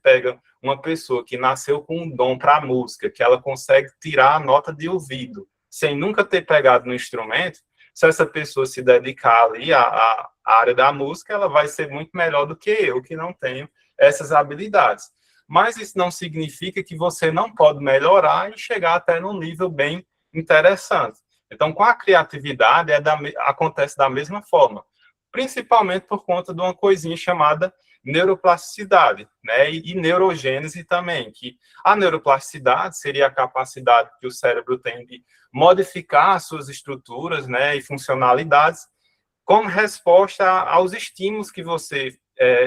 Pega uma pessoa que nasceu com um dom para a música, que ela consegue tirar a nota de ouvido, sem nunca ter pegado no instrumento, se essa pessoa se dedicar ali à área da música, ela vai ser muito melhor do que eu, que não tenho essas habilidades. Mas isso não significa que você não pode melhorar e chegar até num nível bem interessante. Então, com a criatividade, acontece da mesma forma, principalmente por conta de uma coisinha chamada neuroplasticidade, né? E neurogênese também, que a neuroplasticidade seria a capacidade que o cérebro tem de modificar as suas estruturas, né, e funcionalidades como resposta aos estímulos que você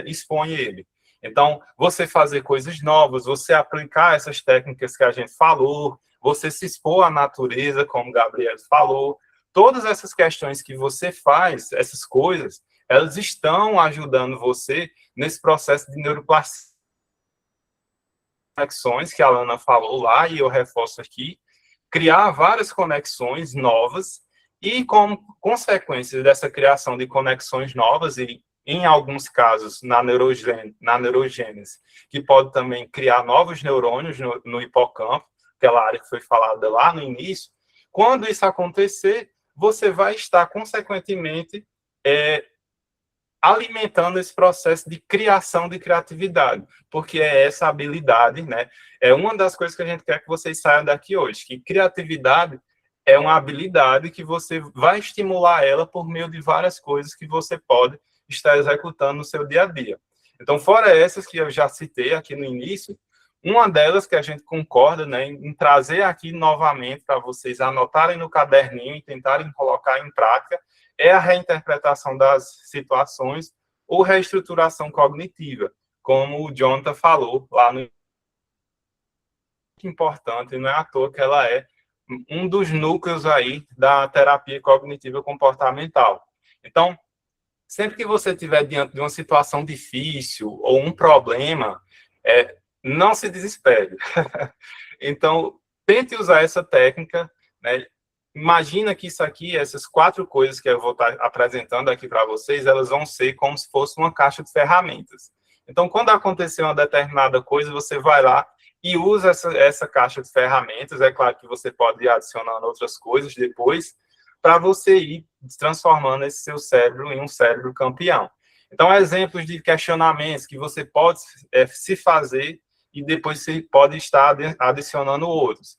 expõe ele. Então, você fazer coisas novas, você aplicar essas técnicas que a gente falou, você se expor à natureza, como o Gabriel falou, todas essas questões que você faz, essas coisas, elas estão ajudando você nesse processo de neuroplasticidade, conexões que a Lana falou lá, e eu reforço aqui, criar várias conexões novas, e como consequência dessa criação de conexões novas, e em alguns casos na neurogênese, que pode também criar novos neurônios no hipocampo, aquela área que foi falada lá no início, quando isso acontecer, você vai estar, consequentemente, alimentando esse processo de criação de criatividade, porque é essa habilidade, né? É uma das coisas que a gente quer que vocês saiam daqui hoje, que criatividade é uma habilidade que você vai estimular ela por meio de várias coisas que você pode estar executando no seu dia a dia. Então, fora essas que eu já citei aqui no início, uma delas que a gente concorda, né, em trazer aqui novamente para vocês anotarem no caderninho e tentarem colocar em prática, é a reinterpretação das situações ou reestruturação cognitiva, como o Jonathan falou lá no... Muito importante, não é à toa que ela é um dos núcleos aí da terapia cognitiva comportamental. Então, sempre que você estiver diante de uma situação difícil ou um problema, não se desespere. Então, tente usar essa técnica, né? Imagina que isso aqui, essas 4 coisas que eu vou estar apresentando aqui para vocês, elas vão ser como se fosse uma caixa de ferramentas. Então, quando acontecer uma determinada coisa, você vai lá e usa essa caixa de ferramentas. É claro que você pode ir adicionando outras coisas depois, para você ir transformando esse seu cérebro em um cérebro campeão. Então, exemplos de questionamentos que você pode se fazer e depois você pode estar adicionando outros.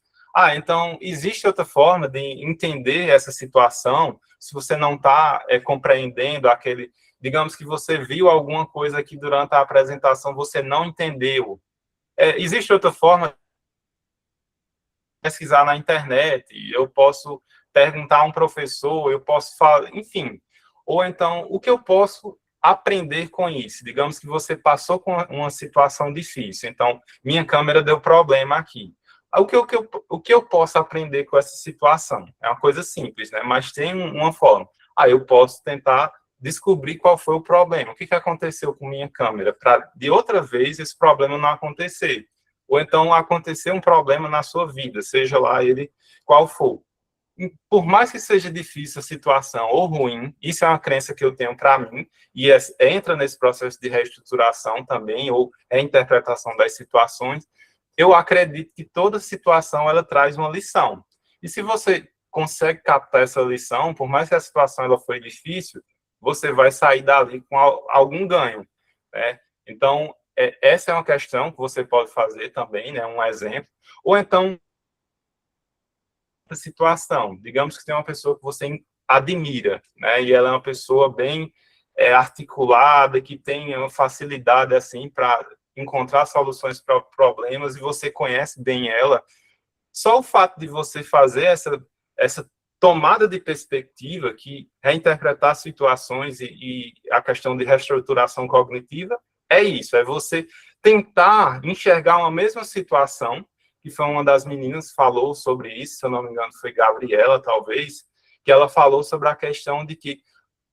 Então, existe outra forma de entender essa situação, se você não está compreendendo aquele... Digamos que você viu alguma coisa que durante a apresentação você não entendeu. Existe outra forma de pesquisar na internet, eu posso perguntar a um professor, eu posso falar, enfim. Ou então, o que eu posso aprender com isso? Digamos que você passou com uma situação difícil, então, minha câmera deu problema aqui. O que eu posso aprender com essa situação? É uma coisa simples, né? Mas tem uma forma. Eu posso tentar descobrir qual foi o problema. O que aconteceu com minha câmera? Para, de outra vez, esse problema não acontecer. Ou então, acontecer um problema na sua vida, seja lá ele qual for. Por mais que seja difícil a situação ou ruim, isso é uma crença que eu tenho para mim, e entra nesse processo de reestruturação também, ou interpretação das situações. Eu acredito que toda situação ela traz uma lição. E se você consegue captar essa lição, por mais que a situação ela foi difícil, você vai sair dali com algum ganho, né? Então, essa é uma questão que você pode fazer também, né? Um exemplo. Ou então, situação, digamos que tem uma pessoa que você admira, né? E ela é uma pessoa bem articulada, que tem uma facilidade assim para encontrar soluções para problemas, e você conhece bem ela. Só o fato de você fazer essa tomada de perspectiva, que reinterpretar situações e a questão de reestruturação cognitiva, é isso, é você tentar enxergar uma mesma situação, que foi uma das meninas que falou sobre isso, se eu não me engano foi Gabriela, talvez, que ela falou sobre a questão de que,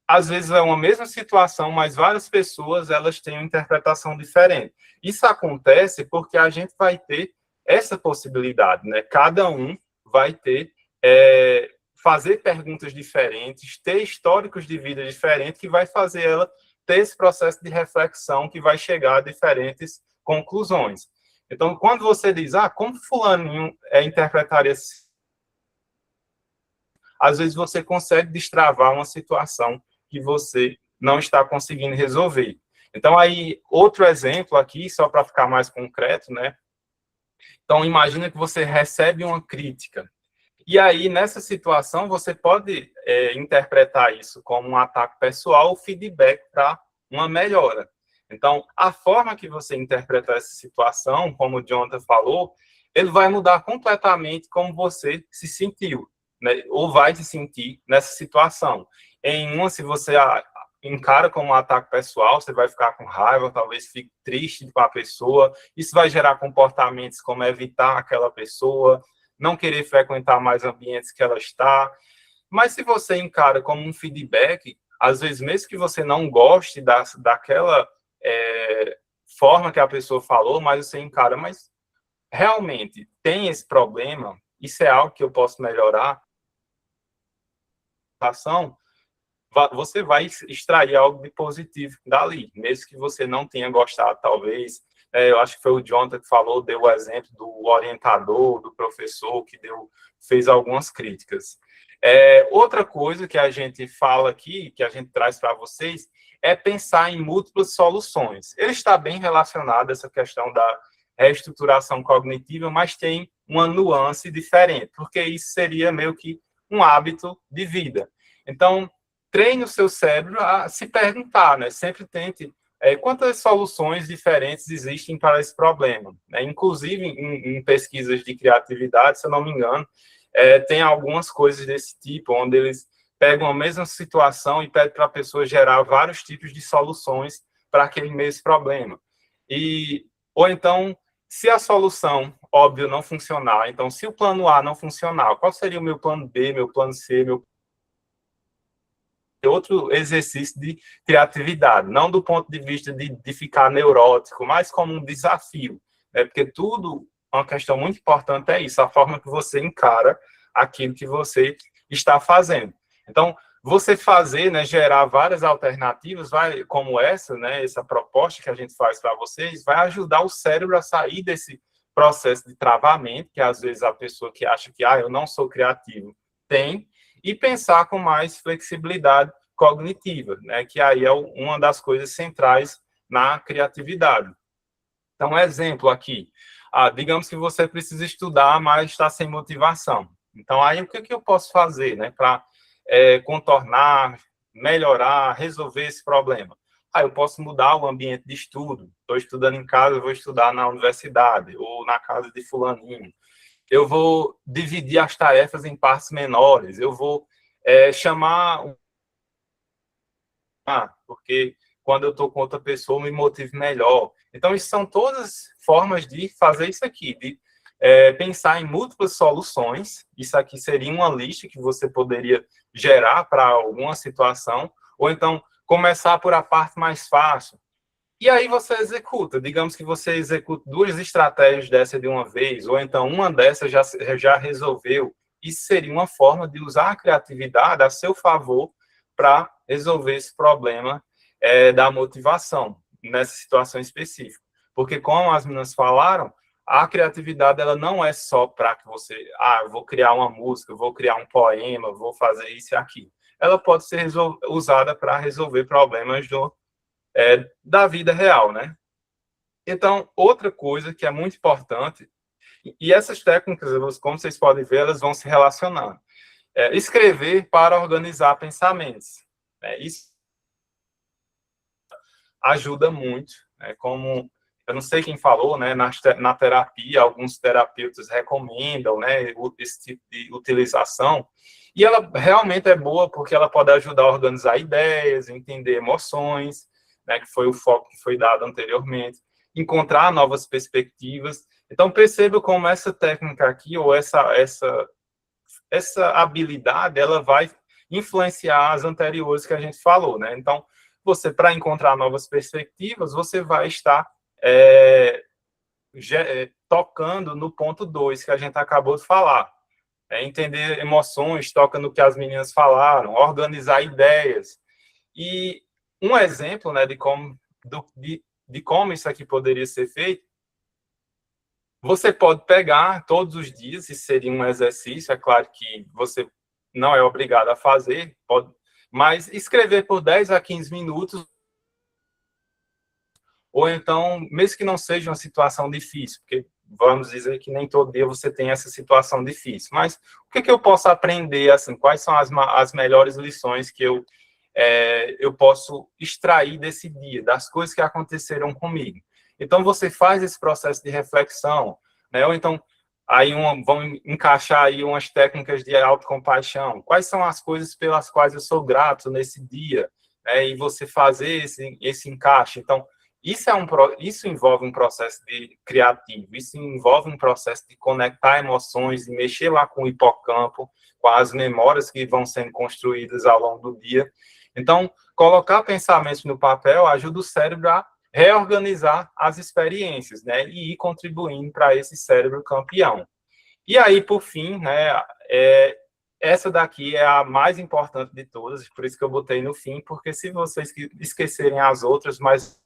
às vezes, é uma mesma situação, mas várias pessoas elas têm uma interpretação diferente. Isso acontece porque a gente vai ter essa possibilidade, né? Cada um vai ter, fazer perguntas diferentes, ter históricos de vida diferentes, que vai fazer ela ter esse processo de reflexão que vai chegar a diferentes conclusões. Então, quando você diz, como fulaninho interpretaria esse... Às vezes você consegue destravar uma situação que você não está conseguindo resolver. Então, aí, outro exemplo aqui, só para ficar mais concreto, né? Então, imagina que você recebe uma crítica. E aí, nessa situação, você pode interpretar isso como um ataque pessoal ou feedback para uma melhora. Então, a forma que você interpretar essa situação, como o Jonathan falou, ele vai mudar completamente como você se sentiu, né? Ou vai se sentir nessa situação. Em uma, se você encara como um ataque pessoal, você vai ficar com raiva, talvez fique triste com a pessoa, isso vai gerar comportamentos como evitar aquela pessoa, não querer frequentar mais ambientes que ela está. Mas se você encara como um feedback, às vezes, mesmo que você não goste daquela forma que a pessoa falou, mas você encara, mas realmente tem esse problema, isso é algo que eu posso melhorar, você vai extrair algo de positivo dali, mesmo que você não tenha gostado, talvez. Eu acho que foi o Jonathan que falou, deu o exemplo do orientador, do professor, que fez algumas críticas. Outra coisa que a gente fala aqui, que a gente traz para vocês, é pensar em múltiplas soluções. Ele está bem relacionado a essa questão da reestruturação cognitiva, mas tem uma nuance diferente, porque isso seria meio que um hábito de vida. Então, treine o seu cérebro a se perguntar, né? Sempre tente quantas soluções diferentes existem para esse problema. Inclusive, em pesquisas de criatividade, se eu não me engano, tem algumas coisas desse tipo, onde eles pegam a mesma situação e pedem para a pessoa gerar vários tipos de soluções para aquele mesmo problema. Ou então, se a solução, óbvio, não funcionar, então, se o plano A não funcionar, qual seria o meu plano B, meu plano C, outro exercício de criatividade, não do ponto de vista de ficar neurótico, mas como um desafio, né? Porque tudo, uma questão muito importante é isso, a forma que você encara aquilo que você está fazendo. Então, você fazer, né, gerar várias alternativas, como essa, né, essa proposta que a gente faz para vocês, vai ajudar o cérebro a sair desse processo de travamento, que às vezes a pessoa que acha que eu não sou criativo tem, e pensar com mais flexibilidade cognitiva, né, que aí é uma das coisas centrais na criatividade. Então, exemplo aqui, digamos que você precisa estudar, mas está sem motivação. Então, aí o que eu posso fazer, né, para contornar, melhorar, resolver esse problema? Eu posso mudar o ambiente de estudo. Estou estudando em casa, eu vou estudar na universidade ou na casa de fulaninho. Eu vou dividir as tarefas em partes menores. Eu vou chamar... porque quando eu estou com outra pessoa, eu me motivo melhor. Então, isso são todas formas de fazer isso aqui, de pensar em múltiplas soluções. Isso aqui seria uma lista que você poderia gerar para alguma situação, ou então começar por a parte mais fácil. E aí você executa. Digamos que você executa 2 estratégias dessa de uma vez, ou então uma dessas já resolveu. Isso seria uma forma de usar a criatividade a seu favor para resolver esse problema da motivação, nessa situação específica. Porque, como as meninas falaram, a criatividade ela não é só para que você, eu vou criar uma música, vou criar um poema, vou fazer isso e aquilo. Ela pode ser usada para resolver problemas da vida real, né? Então, outra coisa que é muito importante, e essas técnicas, como vocês podem ver, elas vão se relacionando. Escrever para organizar pensamentos. Isso ajuda muito, como eu não sei quem falou, né, na terapia, alguns terapeutas recomendam, né, esse tipo de utilização, e ela realmente é boa porque ela pode ajudar a organizar ideias, entender emoções, né, que foi o foco que foi dado anteriormente, encontrar novas perspectivas. Então, perceba como essa técnica aqui, ou essa habilidade, ela vai influenciar as anteriores que a gente falou, né? Então, você, para encontrar novas perspectivas, você vai estar tocando no ponto 2, que a gente acabou de falar. Entender emoções, toca no que as meninas falaram, organizar ideias. E um exemplo, né, de como isso aqui poderia ser feito, você pode pegar todos os dias, isso seria um exercício, é claro que você não é obrigado a fazer, mas escrever por 10 a 15 minutos, ou então, mesmo que não seja uma situação difícil, porque vamos dizer que nem todo dia você tem essa situação difícil, mas o que eu posso aprender, assim, quais são as melhores lições que eu posso extrair desse dia, das coisas que aconteceram comigo. Então, você faz esse processo de reflexão, né? Ou então, aí vamos encaixar aí umas técnicas de autocompaixão. Quais são as coisas pelas quais eu sou grato nesse dia? E você fazer esse encaixe. Então, isso envolve um processo criativo, isso envolve um processo de conectar emoções, de mexer lá com o hipocampo, com as memórias que vão sendo construídas ao longo do dia. Então, colocar pensamentos no papel ajuda o cérebro a reorganizar as experiências, né, e ir contribuindo para esse cérebro campeão. E aí, por fim, né, essa daqui é a mais importante de todas, por isso que eu botei no fim, porque se vocês esquecerem as outras, mas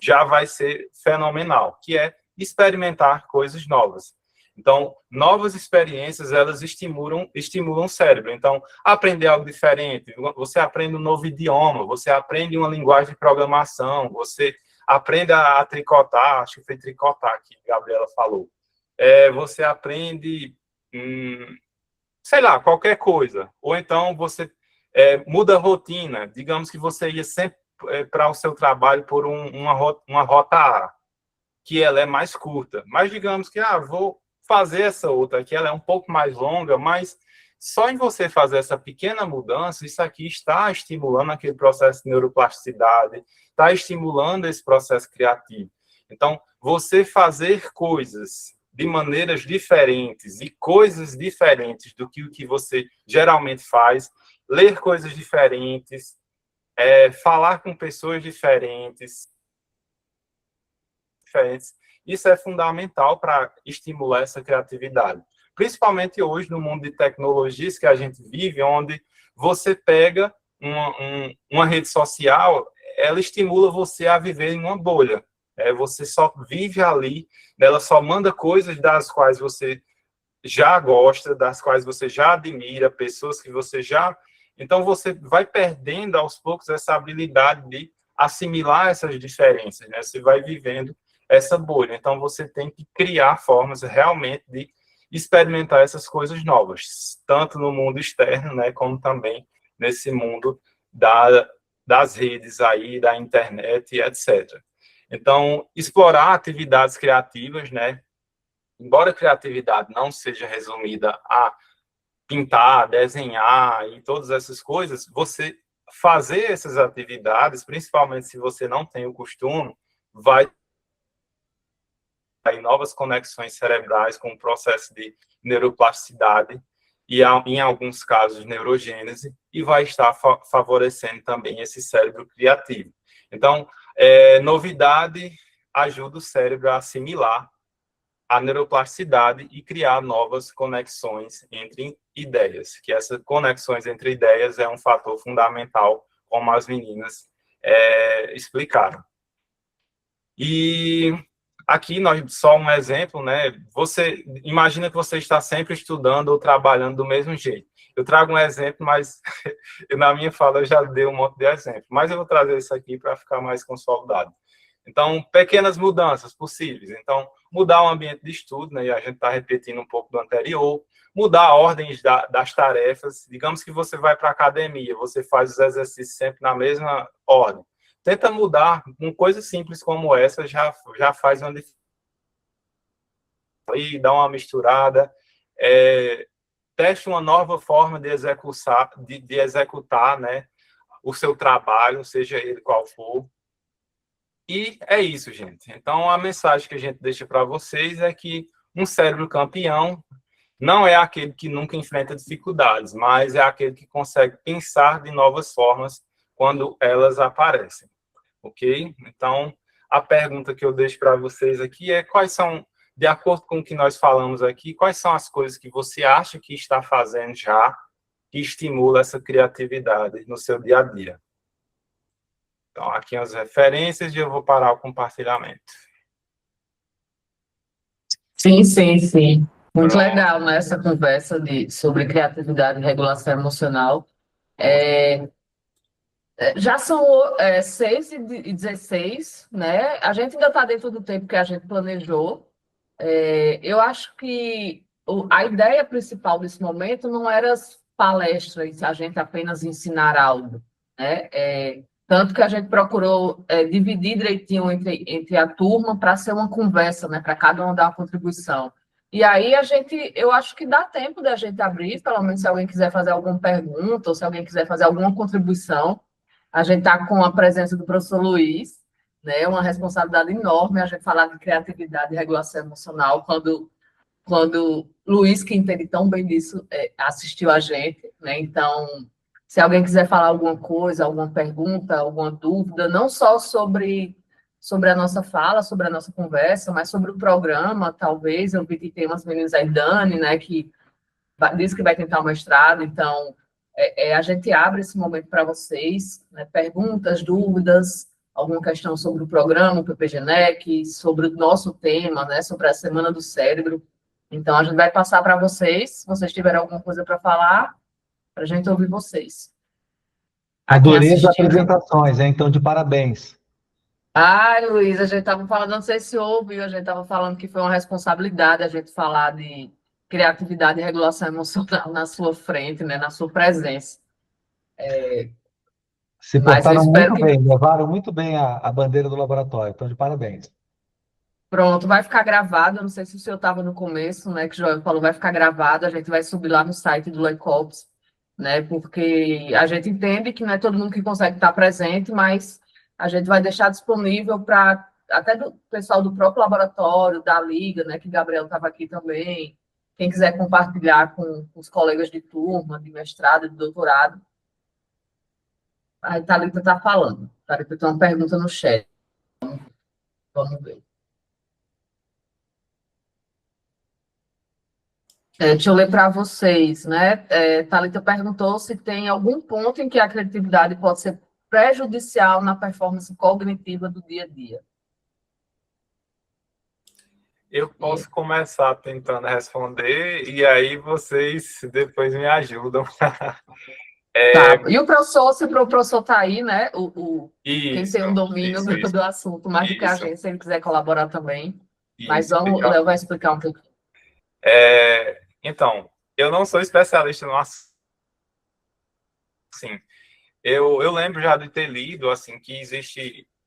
já vai ser fenomenal, que é experimentar coisas novas. Então, novas experiências, elas estimulam o cérebro. Então, aprender algo diferente, você aprende um novo idioma, você aprende uma linguagem de programação, você aprende a tricotar, acho que foi tricotar que a Gabriela falou. Você aprende, sei lá, qualquer coisa. Ou então, você muda a rotina. Digamos que você ia sempre para o seu trabalho por uma rota A, que ela é mais curta. Mas digamos que, vou fazer essa outra aqui, ela é um pouco mais longa, mas só em você fazer essa pequena mudança, isso aqui está estimulando aquele processo de neuroplasticidade, está estimulando esse processo criativo. Então, você fazer coisas de maneiras diferentes e coisas diferentes do que o que você geralmente faz, ler coisas diferentes, falar com pessoas diferentes, isso é fundamental para estimular essa criatividade. Principalmente hoje, no mundo de tecnologias que a gente vive, onde você pega uma rede social, ela estimula você a viver em uma bolha. Você só vive ali, ela só manda coisas das quais você já gosta, das quais você já admira, pessoas que você já... Então, você vai perdendo, aos poucos, essa habilidade de assimilar essas diferenças, né? Você vai vivendo essa bolha. Então, você tem que criar formas realmente de experimentar essas coisas novas, tanto no mundo externo, né, como também nesse mundo das redes aí, da internet e etc. Então, explorar atividades criativas, né, embora a criatividade não seja resumida a pintar, desenhar e todas essas coisas, você fazer essas atividades, principalmente se você não tem o costume, vai ter novas conexões cerebrais com o processo de neuroplasticidade e, em alguns casos, neurogênese, e vai estar favorecendo também esse cérebro criativo. Então, novidade ajuda o cérebro a assimilar a neuroplasticidade e criar novas conexões entre ideias, que essas conexões entre ideias é um fator fundamental, como as meninas explicaram. E aqui, só um exemplo, né? Você imagina que você está sempre estudando ou trabalhando do mesmo jeito. Eu trago um exemplo, mas na minha fala eu já dei um monte de exemplo. Mas eu vou trazer isso aqui para ficar mais consolidado. Então, pequenas mudanças possíveis. Então, mudar o ambiente de estudo, né? E a gente está repetindo um pouco do anterior. Mudar a ordem das tarefas. Digamos que você vai para a academia, você faz os exercícios sempre na mesma ordem. Tenta mudar, com coisas simples como essa, já faz uma diferença. E dá uma misturada. Teste uma nova forma de executar, né, o seu trabalho, seja ele qual for. E é isso, gente. Então, a mensagem que a gente deixa para vocês é que um cérebro campeão não é aquele que nunca enfrenta dificuldades, mas é aquele que consegue pensar de novas formas quando elas aparecem. Ok? Então, a pergunta que eu deixo para vocês aqui é quais são, de acordo com o que nós falamos aqui, quais são as coisas que você acha que está fazendo já que estimula essa criatividade no seu dia a dia? Então, aqui as referências e eu vou parar o compartilhamento. Sim. Muito Pronto. legal, né, essa conversa sobre criatividade e regulação emocional. Já são 6h16, né? A gente ainda está dentro do tempo que a gente planejou. Eu acho que a ideia principal desse momento não era as palestras, a gente apenas ensinar algo, né? Tanto que a gente procurou dividir direitinho entre a turma para ser uma conversa, né? Para cada um dar uma contribuição. E aí eu acho que dá tempo da gente abrir, pelo menos se alguém quiser fazer alguma pergunta ou se alguém quiser fazer alguma contribuição. A gente está com a presença do professor Luiz, né? Uma responsabilidade enorme a gente falar de criatividade e regulação emocional quando Luiz, que entende tão bem disso, assistiu a gente, né? Então, se alguém quiser falar alguma coisa, alguma pergunta, alguma dúvida, não só sobre a nossa fala, sobre a nossa conversa, mas sobre o programa, talvez. Eu vi que tem umas meninas aí, Dani, né, que disse que vai tentar o mestrado, então a gente abre esse momento para vocês, né, perguntas, dúvidas, alguma questão sobre o programa, o PPGenec, sobre o nosso tema, né, sobre a Semana do Cérebro. Então, a gente vai passar para vocês, se vocês tiverem alguma coisa para falar, para a gente ouvir vocês. Adorei as apresentações, hein? Então, de parabéns. Ai, Luiz, a gente estava falando, não sei se ouviu, a gente estava falando que foi uma responsabilidade a gente falar de criatividade e regulação emocional na sua frente, né, na sua presença. Se portaram muito que... bem, levaram muito bem a bandeira do laboratório, então de parabéns. Pronto, vai ficar gravado, eu não sei se o senhor estava no começo, né, que o Joel falou, vai ficar gravado, a gente vai subir lá no site do Lecops, né, porque a gente entende que não é todo mundo que consegue estar presente, mas a gente vai deixar disponível para até do pessoal do próprio laboratório, da Liga, né, que o Gabriel estava aqui também, quem quiser compartilhar com os colegas de turma, de mestrado, de doutorado. A Thalita está falando. Thalita tem uma pergunta no chat. Vamos ver. Deixa eu ler para vocês, né? Thalita perguntou se tem algum ponto em que a criatividade pode ser prejudicial na performance cognitiva do dia a dia. Eu posso começar tentando responder e aí vocês depois me ajudam. Tá. E o professor, se o professor está aí, né? Quem Isso, tem o domínio isso. do assunto, mais do que a Isso. gente, se ele quiser colaborar também. Mas Isso, o Léo vai explicar um pouquinho. Então, eu não sou especialista no assunto. Sim, eu lembro já de ter lido assim que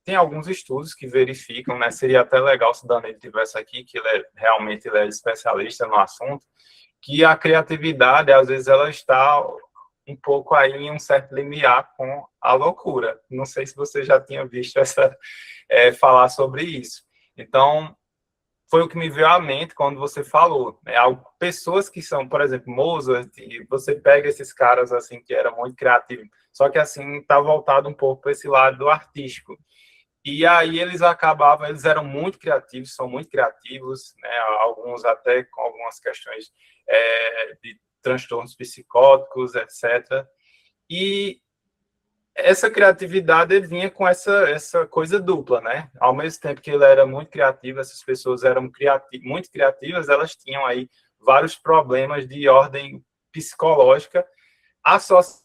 tem alguns estudos que verificam, né? Seria até legal se o Danilo tivesse aqui, que realmente ele é especialista no assunto, que a criatividade às vezes ela está um pouco aí em um certo limiar com a loucura. Não sei se você já tinha visto falar sobre isso. Então, foi o que me veio à mente quando você falou. Né? Pessoas que são, por exemplo, Mozart, e você pega esses caras assim que eram muito criativos, só que assim está voltado um pouco para esse lado do artístico. E aí eles eram muito criativos, são muito criativos, né? Alguns até com algumas questões de transtornos psicóticos, etc. E essa criatividade vinha com essa coisa dupla, né? Ao mesmo tempo que ele era muito criativo, essas pessoas eram muito criativas, elas tinham aí vários problemas de ordem psicológica associados.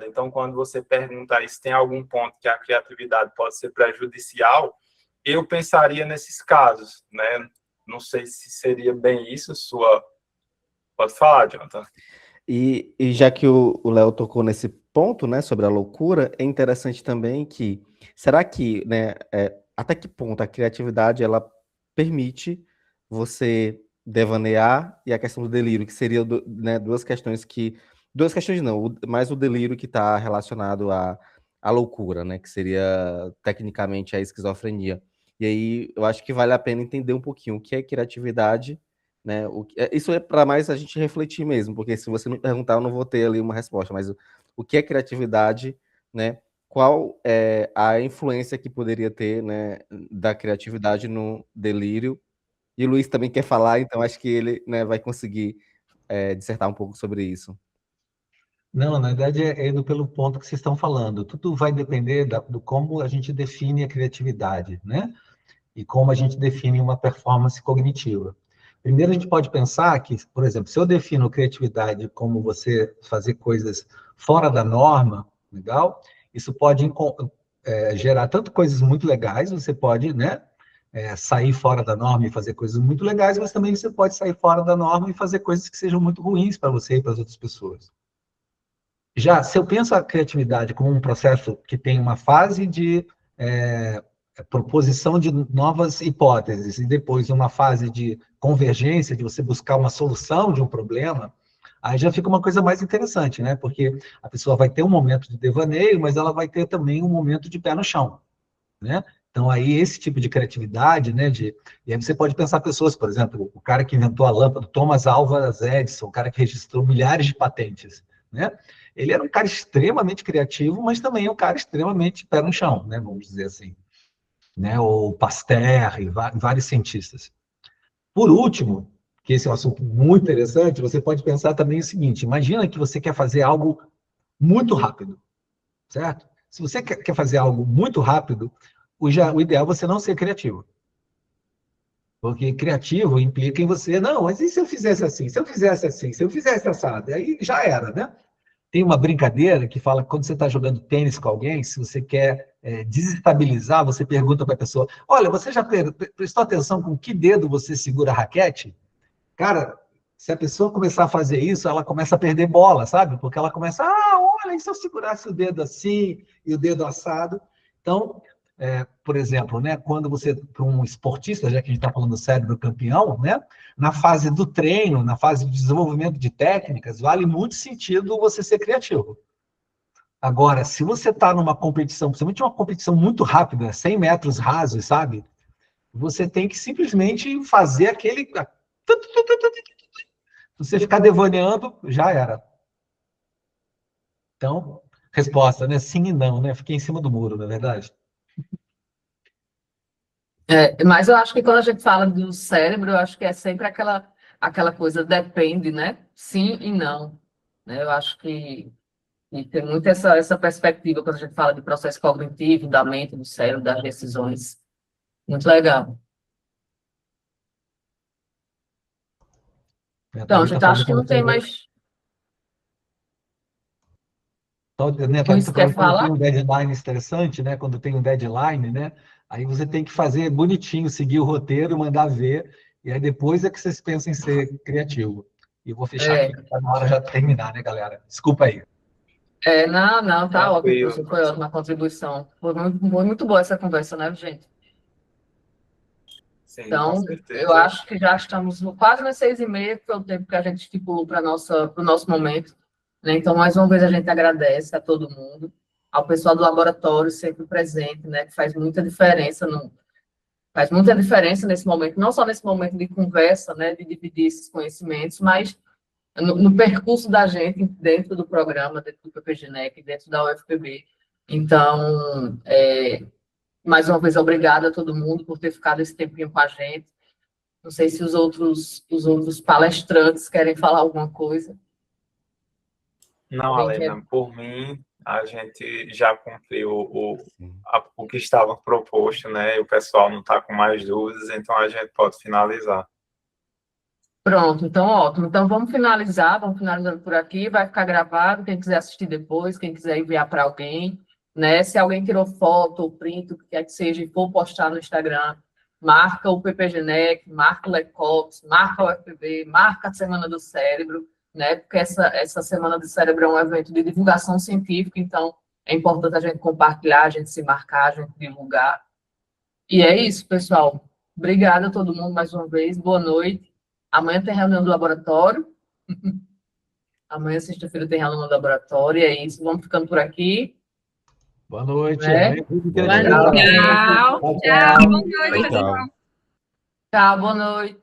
Então, quando você pergunta aí se tem algum ponto que a criatividade pode ser prejudicial, eu pensaria nesses casos, né? Não sei se seria bem isso, Pode falar, Jonathan. E já que o Léo tocou nesse ponto, né, sobre a loucura, é interessante também que, será que, né, até que ponto a criatividade, ela permite você devanear, e a questão do delírio, que seria, né, duas questões não, mais o delírio que está relacionado à loucura, né, que seria, tecnicamente, a esquizofrenia. E aí, eu acho que vale a pena entender um pouquinho o que é criatividade, né? Isso é para mais a gente refletir mesmo, porque se você me perguntar, eu não vou ter ali uma resposta, mas o que é criatividade, né? Qual é a influência que poderia ter, né, da criatividade no delírio? E o Luiz também quer falar, então acho que ele, né, vai conseguir dissertar um pouco sobre isso. Não, na verdade é indo pelo ponto que vocês estão falando. Tudo vai depender do como a gente define a criatividade, né? E como a gente define uma performance cognitiva. Primeiro, a gente pode pensar que, por exemplo, se eu defino criatividade como você fazer coisas fora da norma, legal? Isso pode gerar tanto coisas muito legais, você pode, né, sair fora da norma e fazer coisas muito legais, mas também você pode sair fora da norma e fazer coisas que sejam muito ruins para você e para as outras pessoas. Já, se eu penso a criatividade como um processo que tem uma fase de proposição de novas hipóteses e depois uma fase de convergência, de você buscar uma solução de um problema, aí já fica uma coisa mais interessante, né? Porque a pessoa vai ter um momento de devaneio, mas ela vai ter também um momento de pé no chão, né? Então, aí, esse tipo de criatividade, né? E aí você pode pensar pessoas, por exemplo, o cara que inventou a lâmpada, Thomas Alva Edison, o cara que registrou milhares de patentes, né? Ele era um cara extremamente criativo, mas também um cara extremamente pé no chão, né? Vamos dizer assim. Né? O Pasteur, e vários cientistas. Por último, que esse é um assunto muito interessante, você pode pensar também o seguinte: imagina que você quer fazer algo muito rápido, certo? Se você quer fazer algo muito rápido, o ideal é você não ser criativo. Porque criativo implica em você, não, mas e se eu fizesse assim? Se eu fizesse assim? Se eu fizesse assado? Aí já era, né? Tem uma brincadeira que fala que quando você está jogando tênis com alguém, se você quer desestabilizar, você pergunta para a pessoa: olha, você já prestou atenção com que dedo você segura a raquete? Cara, se a pessoa começar a fazer isso, ela começa a perder bola, sabe? Porque ela começa: olha, e se eu segurasse o dedo assim e o dedo assado? Então, por exemplo, né, quando você, para um esportista, já que a gente está falando do cérebro campeão, né, na fase do treino, na fase de desenvolvimento de técnicas, vale muito sentido você ser criativo. Agora, se você está numa competição, principalmente uma competição muito rápida, 100 metros rasos, sabe? Você tem que simplesmente fazer aquele... Se você ficar devaneando, já era. Então, resposta, né? Sim e não, né? Fiquei em cima do muro, não é verdade? Mas eu acho que quando a gente fala do cérebro, eu acho que é sempre aquela coisa, depende, né? Sim e não. Né? Eu acho que tem muito essa perspectiva quando a gente fala de processo cognitivo, da mente, do cérebro, das decisões. Muito legal. Então, a gente acha que não tem mais... Então, né, Luiz, quer quando falar? tem um deadline estressante, né? Quando tem um deadline, né? Aí você tem que fazer bonitinho, seguir o roteiro, mandar ver, e aí depois é que vocês pensam em ser criativo. E eu vou fechar aqui, que está na hora já de terminar, né, galera? Desculpa aí. Não, tá ótimo, Tranquilo. professor, foi ótima a contribuição. Foi muito boa essa conversa, né, gente? Sim, com Então, eu certeza. acho que já estamos quase nas 6h30, que foi o tempo que a gente estipulou para o nosso momento, né? Então, mais uma vez, a gente agradece a todo mundo, ao pessoal do laboratório sempre presente, né? Que faz muita diferença, faz muita diferença nesse momento, não só nesse momento de conversa, né? De dividir esses conhecimentos, mas no percurso da gente dentro do programa, dentro do PPGNEC, dentro da UFPB. Então, mais uma vez, obrigada a todo mundo por ter ficado esse tempinho com a gente. Não sei se os outros palestrantes querem falar alguma coisa. Não, Alguém quer? Alena, por mim, a gente já cumpriu o que estava proposto, né? E o pessoal não está com mais dúvidas, então a gente pode finalizar. Pronto, então ótimo. Então vamos finalizando por aqui, vai ficar gravado, quem quiser assistir depois, quem quiser enviar para alguém, né? Se alguém tirou foto ou print, o que quer que seja, e for postar no Instagram, marca o PPGNEC, marca o LECOPS, marca o UFPB, marca a Semana do Cérebro, né? Porque essa Semana do Cérebro é um evento de divulgação científica, então é importante a gente compartilhar, a gente se marcar, a gente divulgar. E é isso, pessoal. Obrigada a todo mundo mais uma vez, boa noite. Amanhã tem reunião do laboratório. Amanhã, sexta-feira, tem reunião do laboratório. E é isso. Vamos ficando por aqui. Boa noite. Né? Tchau. Tchau. Boa noite, pessoal. Tchau. Tchau, boa noite.